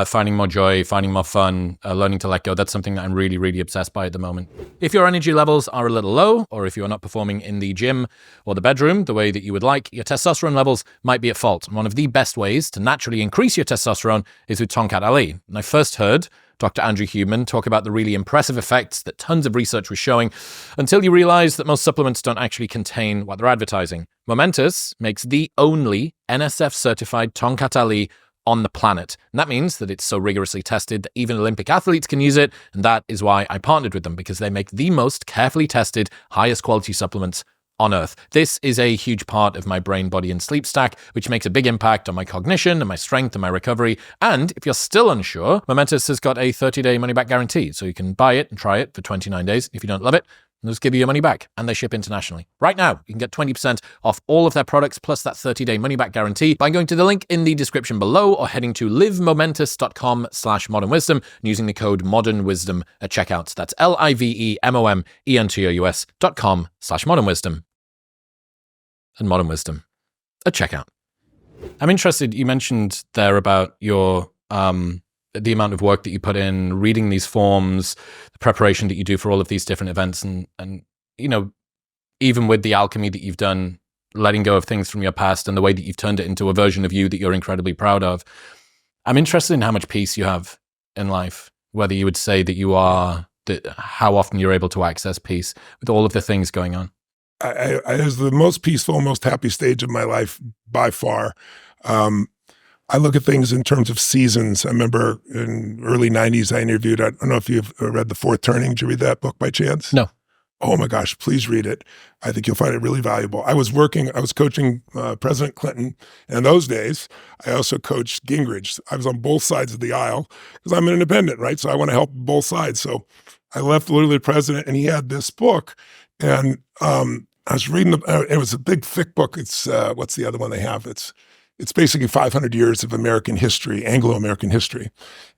finding more joy, finding more fun, learning to let go, that's something that I'm really, really obsessed by at the moment. If your energy levels are a little low, or if you're not performing in the gym or the bedroom the way that you would like, your testosterone levels might be at fault. And one of the best ways to naturally increase your testosterone is with Tonkat Ali. And I first heard Dr. Andrew Huberman talk about the really impressive effects that tons of research was showing, until you realize that most supplements don't actually contain what they're advertising. Momentous makes the only NSF-certified Tonkat Ali on the planet. And that means that it's so rigorously tested that even Olympic athletes can use it. And that is why I partnered with them, because they make the most carefully tested, highest quality supplements on Earth. This is a huge part of my brain, body, and sleep stack, which makes a big impact on my cognition and my strength and my recovery. And if you're still unsure, Momentous has got a 30-day money-back guarantee. So you can buy it and try it for 29 days. If you don't love it, they'll just give you your money back, and they ship internationally. Right now, you can get 20% off all of their products plus that 30-day money-back guarantee by going to the link in the description below, or heading to livemomentous.com/modernwisdom and using the code modernwisdom at checkout. That's livemomentous.com/modernwisdom and modern wisdom at checkout. I'm interested, you mentioned there about your the amount of work that you put in, reading these forms, the preparation that you do for all of these different events, and even with the alchemy that you've done letting go of things from your past and the way that you've turned it into a version of you that you're incredibly proud of. I'm interested in how much peace you have in life, whether you would say that you are, that how often you're able to access peace with all of the things going on. It was the most peaceful, most happy stage of my life by far. I look at things in terms of seasons. I remember in early 90s, I interviewed, I don't know if you've read The Fourth Turning. Did you read that book by chance? No. Oh my gosh, please read it. I think you'll find it really valuable. I was coaching President Clinton. And in those days, I also coached Gingrich. I was on both sides of the aisle because I'm an independent, right? So I want to help both sides. So I left literally the president, and he had this book. And I was reading, it was a big, thick book. It's, what's the other one they have? It's basically 500 years of American history, Anglo-American history.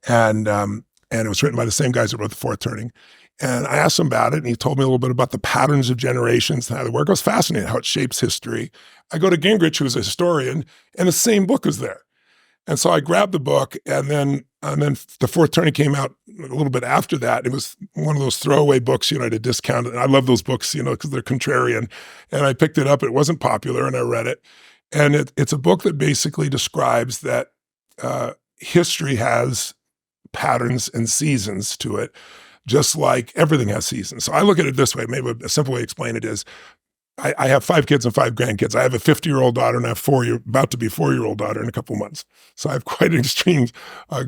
And it was written by the same guys that wrote The Fourth Turning. And I asked him about it, and he told me a little bit about the patterns of generations and how they work. I was fascinated how it shapes history. I go to Gingrich, who's a historian, and the same book is there. And so I grabbed the book, and then The Fourth Turning came out a little bit after that. It was one of those throwaway books, at a discount. And I love those books, because they're contrarian. And I picked it up. It wasn't popular, and I read it. And it's a book that basically describes that history has patterns and seasons to it, just like everything has seasons. So I look at it this way. Maybe a simple way to explain it is I have 5 kids and 5 grandkids. I have a 50-year-old daughter, and I have about to be 4-year-old daughter in a couple months. So I have quite an extreme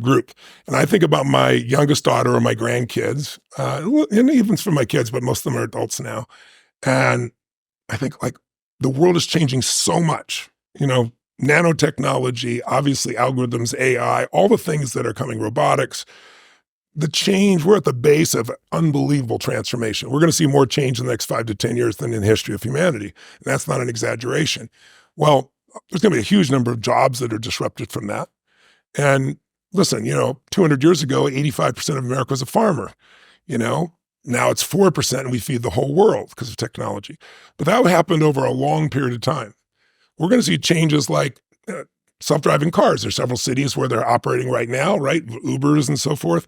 group. And I think about my youngest daughter or my grandkids, and even for my kids, but most of them are adults now. And I think the world is changing so much, nanotechnology, obviously algorithms, AI, all the things that are coming, robotics. The change, we're at the base of unbelievable transformation. We're going to see more change in the next 5 to 10 years than in the history of humanity. And that's not an exaggeration. Well, there's going to be a huge number of jobs that are disrupted from that. And listen, 200 years ago, 85% of America was a farmer. Now it's 4% and we feed the whole world because of technology. But that happened over a long period of time. We're going to see changes like self-driving cars. There's several cities where they're operating right now, right? Ubers and so forth.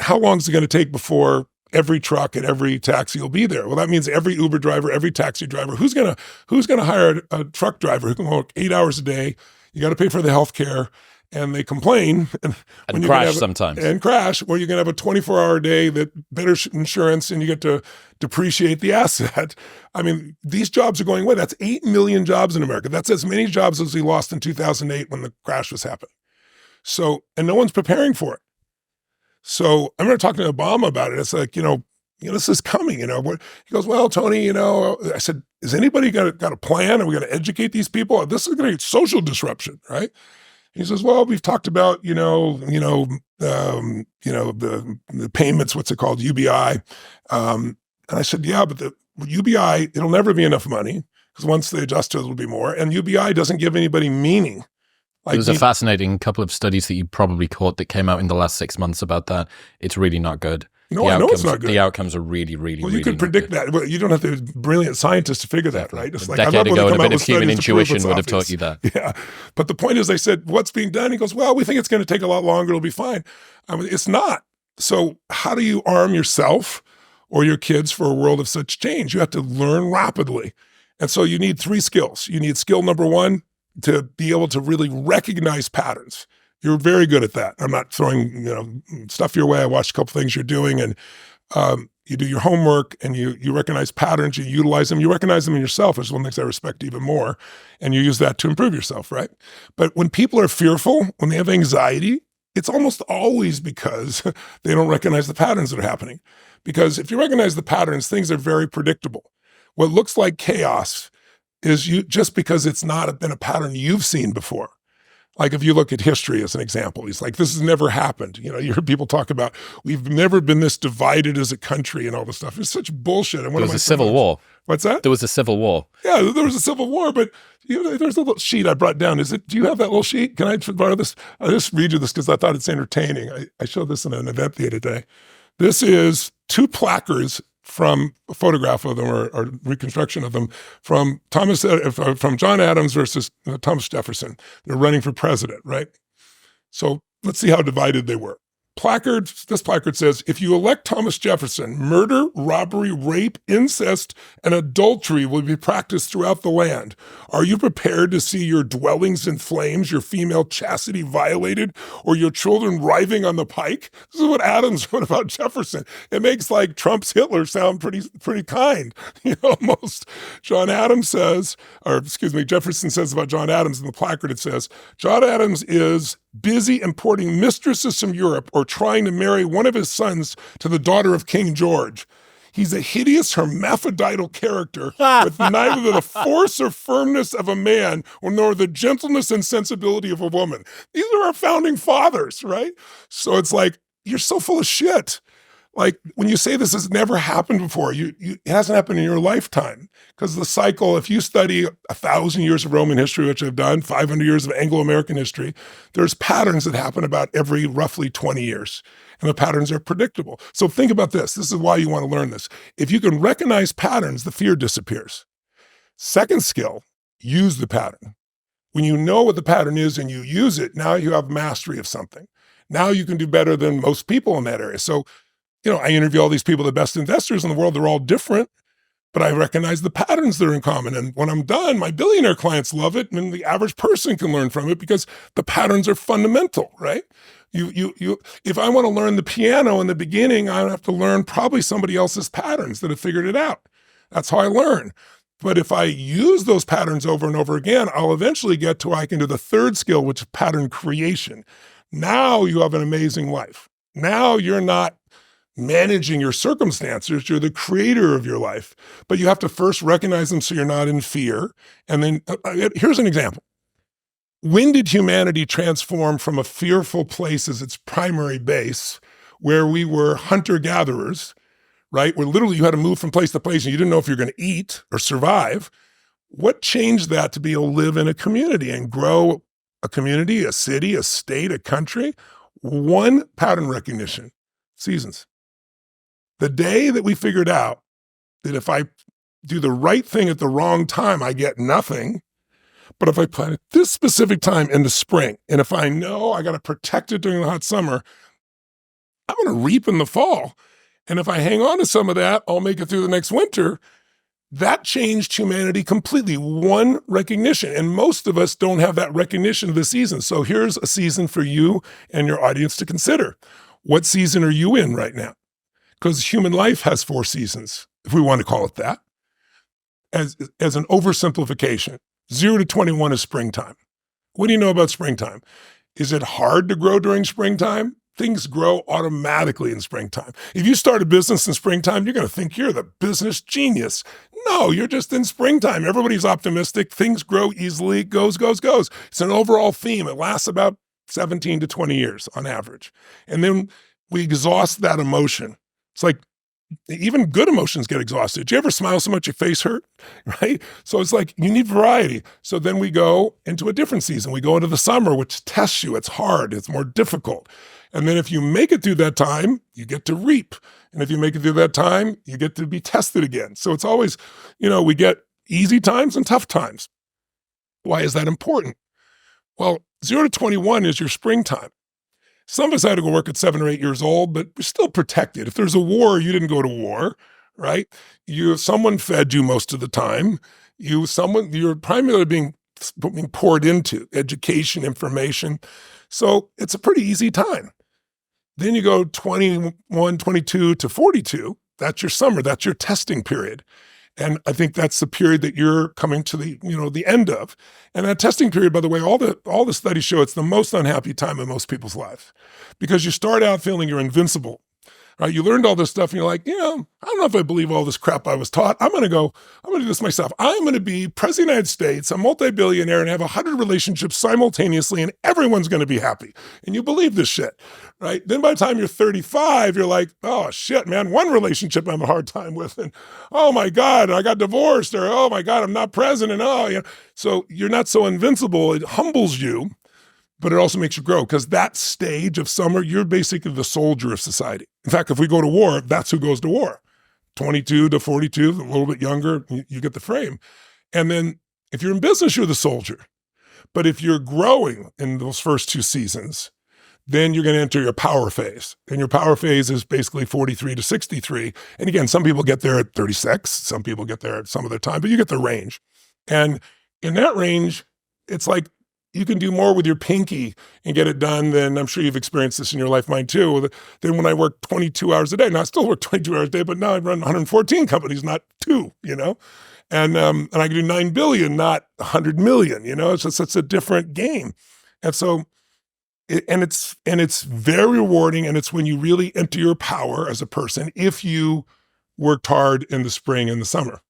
How long is it going to take before every truck and every taxi will be there? Well, that means every Uber driver, every taxi driver, who's going to hire a truck driver who can work 8 hours a day? You got to pay for the health care, and they complain and crash sometimes. And crash, where you're going to have a 24-hour day that better insurance, and you get to depreciate the asset. I mean, these jobs are going away. That's 8 million jobs in America. That's as many jobs as we lost in 2008 when the crash was happening. So, and no one's preparing for it. So I remember talking to Obama about it. It's like, this is coming, He goes, well, Tony, I said, is anybody got a plan? Are we going to educate these people? This is going to be social disruption, right? He says, well, we've talked about, the payments, what's it called, UBI. And I said, yeah, but the UBI, it'll never be enough money because once they adjust to it, it'll be more. And UBI doesn't give anybody meaning. There's a fascinating couple of studies that you probably caught that came out in the last 6 months about that. It's really not good. No, I know it's not good. The outcomes are really, really, well, you could predict that. Well, you don't have to be brilliant scientists to figure that, right? It's a decade ago, and a bit of human intuition would have taught you that. Yeah. But the point is, they said, what's being done? He goes, well, we think it's going to take a lot longer. It'll be fine. I mean, it's not. So how do you arm yourself or your kids for a world of such change? You have to learn rapidly. And so you need 3 skills. You need skill number 1, to be able to really recognize patterns. You're very good at that. I'm not throwing stuff your way. I watched a couple things you're doing, and you do your homework, and you recognize patterns, you utilize them, you recognize them in yourself, which is one of the things I respect even more, and you use that to improve yourself, right? But when people are fearful, when they have anxiety, it's almost always because they don't recognize the patterns that are happening. Because if you recognize the patterns, things are very predictable. What looks like chaos is just because it's not been a pattern you've seen before. Like if you look at history as an example, it's like, this has never happened. You hear people talk about, we've never been this divided as a country and all this stuff. It's such bullshit. And there was a civil war. What's that? There was a civil war. Yeah, there was a civil war, but there's a little sheet I brought down. Do you have that little sheet? Can I borrow this? I'll just read you this because I thought it's entertaining. I showed this in an event the other day. This is 2 placards from a photograph of them or reconstruction of them from John Adams versus Thomas Jefferson. They're running for president, right? So let's see how divided they were. This placard says, if you elect Thomas Jefferson, murder, robbery, rape, incest, and adultery will be practiced throughout the land. Are you prepared to see your dwellings in flames, your female chastity violated, or your children writhing on the pike? This is what Adams wrote about Jefferson. It makes like Trump's Hitler sound pretty kind. Almost. Jefferson says about John Adams in the placard, it says, John Adams is busy importing mistresses from Europe or trying to marry one of his sons to the daughter of King George. He's a hideous hermaphrodite character with neither the force or firmness of a man nor the gentleness and sensibility of a woman. These are our founding fathers, right? So it's like, you're so full of shit. Like when you say this has never happened before, it hasn't happened in your lifetime. Because the cycle, if you study 1,000 years of Roman history, which I've done, 500 years of Anglo-American history, there's patterns that happen about every roughly 20 years. And the patterns are predictable. So think about this. This is why you want to learn this. If you can recognize patterns, the fear disappears. Second skill, use the pattern. When you know what the pattern is and you use it, now you have mastery of something. Now you can do better than most people in that area. So I interview all these people, the best investors in the world, they're all different, but I recognize the patterns that are in common. And when I'm done, my billionaire clients love it, and the average person can learn from it because the patterns are fundamental, right? If I want to learn the piano in the beginning, I have to learn probably somebody else's patterns that have figured it out. That's how I learn. But if I use those patterns over and over again, I'll eventually get to where I can do the third skill, which is pattern creation. Now you have an amazing life. Now you're not managing your circumstances, you're the creator of your life. But you have to first recognize them so you're not in fear. And then here's an example. When did humanity transform from a fearful place as its primary base, where we were hunter-gatherers, right? Where literally you had to move from place to place and you didn't know if you're going to eat or survive. What changed that to be able to live in a community and grow a community, a city, a state, a country? One pattern recognition, seasons. The day that we figured out that if I do the right thing at the wrong time, I get nothing. But if I plant it this specific time in the spring, and if I know I got to protect it during the hot summer, I'm going to reap in the fall. And if I hang on to some of that, I'll make it through the next winter. That changed humanity completely. One recognition. And most of us don't have that recognition of the season. So here's a season for you and your audience to consider. What season are you in right now? Because human life has 4 seasons, if we want to call it that, as an oversimplification. 0 to 21 is springtime. What do you know about springtime? Is it hard to grow during springtime? Things grow automatically in springtime. If you start a business in springtime, you're going to think you're the business genius. No, you're just in springtime. Everybody's optimistic. Things grow easily. Goes. It's an overall theme. It lasts about 17 to 20 years on average. And then we exhaust that emotion. It's like even good emotions get exhausted. Do you ever smile so much your face hurt, right? So it's like you need variety. So then we go into a different season. We go into the summer, which tests you. It's hard. It's more difficult. And then if you make it through that time, you get to reap. And if you make it through that time, you get to be tested again. So it's always, we get easy times and tough times. Why is that important? Well, 0 to 21 is your springtime. Some of us had to go work at 7 or 8 years old, but we're still protected. If there's a war, you didn't go to war, right? Someone fed you most of the time. You're primarily being poured into education, information. So it's a pretty easy time. Then you go 21, 22 to 42. That's your summer. That's your testing period. And I think that's the period that you're coming to the end of. And that testing period, by the way, all the studies show it's the most unhappy time in most people's lives, because you start out feeling you're invincible, right? You learned all this stuff and you're like, I don't know if I believe all this crap I was taught. I'm going to do this myself. I'm going to be president of the United States, a multi-billionaire, and have 100 relationships simultaneously, and everyone's going to be happy. And you believe this shit, right? Then by the time you're 35, you're like, oh shit, man, one relationship I have a hard time with. And oh my God, I got divorced, or oh my God, I'm not president. So you're not so invincible. It humbles you, but it also makes you grow, because that stage of summer, you're basically the soldier of society. In fact, if we go to war, that's who goes to war. 22 to 42, a little bit younger, you get the frame. And then if you're in business, you're the soldier. But if you're growing in those first 2 seasons, then you're going to enter your power phase. And your power phase is basically 43 to 63. And again, some people get there at 36. Some people get there at some other time, but you get the range. And in that range, it's like you can do more with your pinky and get it done than, I'm sure you've experienced this in your life, mine too, than when I work 22 hours a day. Now, I still work 22 hours a day, but now I run 114 companies, not 2, And I can do 9 billion, not 100 million, it's a different game. And so, it's very rewarding, and it's when you really enter your power as a person. If you worked hard in the spring and the summer,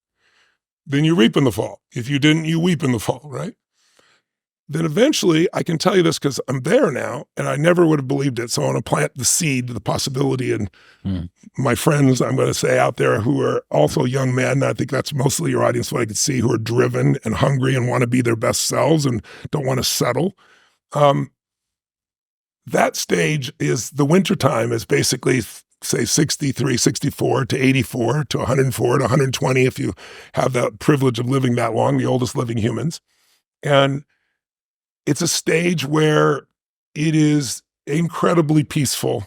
then you reap in the fall. If you didn't, you weep in the fall, right? Then eventually, I can tell you this because I'm there now, and I never would have believed it. So I want to plant the seed, the possibility, and my friends, I'm going to say out there, who are also young men, and I think that's mostly your audience, what I could see, who are driven and hungry and want to be their best selves and don't want to settle. That stage is the wintertime is basically, say, 63, 64 to 84 to 104 to 120 if you have the privilege of living that long, the oldest living humans. And it's a stage where it is incredibly peaceful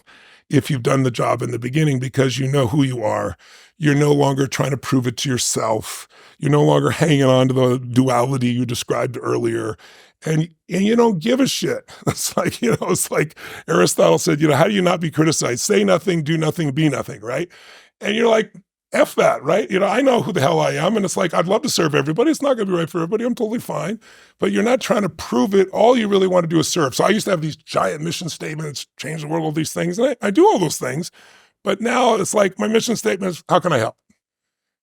if you've done the job in the beginning because you know who you are. You're no longer trying to prove it to yourself. You're no longer hanging on to the duality you described earlier. And you don't give a shit. It's like Aristotle said, how do you not be criticized? Say nothing, do nothing, be nothing, right? And you're like, F that, right? I know who the hell I am. And it's like, I'd love to serve everybody. It's not going to be right for everybody. I'm totally fine. But you're not trying to prove it. All you really want to do is serve. So I used to have these giant mission statements, change the world, all these things. And I do all those things. But now it's like my mission statement is, how can I help?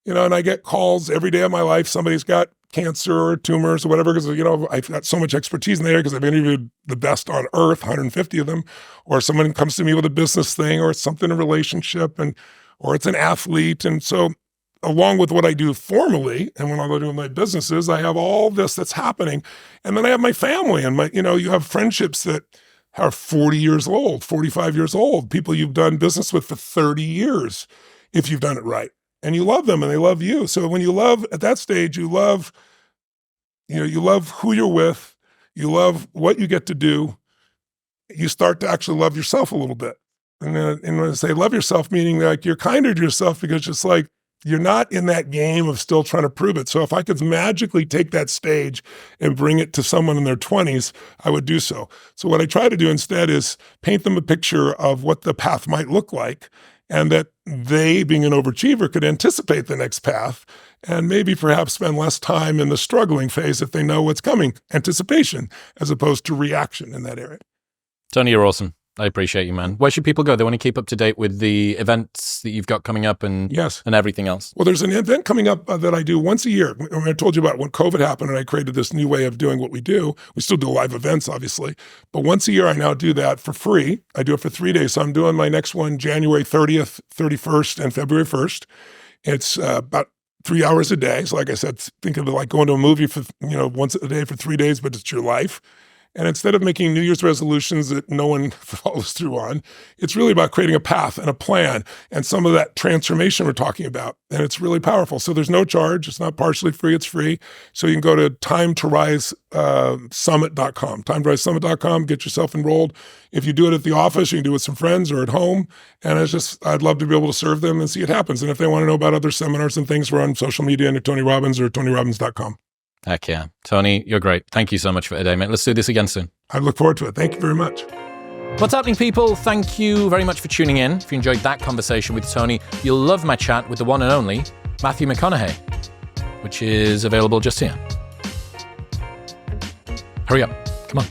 And I get calls every day of my life. Somebody's got cancer or tumors or whatever, because, I've got so much expertise in the area because I've interviewed the best on earth, 150 of them. Or someone comes to me with a business thing, or it's something in a relationship, or it's an athlete. And so along with what I do formally, and when I go do my businesses, I have all this that's happening. And then I have my family and you have friendships that are 40 years old, 45 years old, people you've done business with for 30 years, if you've done it right. And you love them and they love you. So when you love, at that stage, you love who you're with, you love what you get to do, you start to actually love yourself a little bit. And when I say love yourself, meaning like you're kinder to yourself because it's like you're not in that game of still trying to prove it. So if I could magically take that stage and bring it to someone in their 20s, I would do so. So what I try to do instead is paint them a picture of what the path might look like, and that they, being an overachiever, could anticipate the next path and maybe perhaps spend less time in the struggling phase if they know what's coming, anticipation, as opposed to reaction in that area. Tony, you're awesome. I appreciate you, man. Where should people go? They want to keep up to date with the events that you've got coming up and everything else. Well, there's an event coming up that I do once a year. I told you about when COVID happened and I created this new way of doing what we do. We still do live events, obviously. But once a year, I now do that for free. I do it for 3 days. So I'm doing my next one January 30th, 31st, and February 1st. It's about 3 hours a day. So like I said, think of it like going to a movie for, once a day for 3 days, but it's your life. And instead of making New Year's resolutions that no one follows through on, it's really about creating a path and a plan and some of that transformation we're talking about. And it's really powerful. So there's no charge. It's not partially free. It's free. So you can go to timetorisesummit.com, timetorisesummit.com, get yourself enrolled. If you do it at the office, you can do it with some friends or at home. And I'd love to be able to serve them and see it happens. And if they want to know about other seminars and things, we're on social media under Tony Robbins or TonyRobbins.com. Heck yeah. Tony, you're great. Thank you so much for today, mate. Let's do this again soon. I look forward to it. Thank you very much. What's happening, people? Thank you very much for tuning in. If you enjoyed that conversation with Tony, you'll love my chat with the one and only Matthew McConaughey, which is available just here. Hurry up. Come on.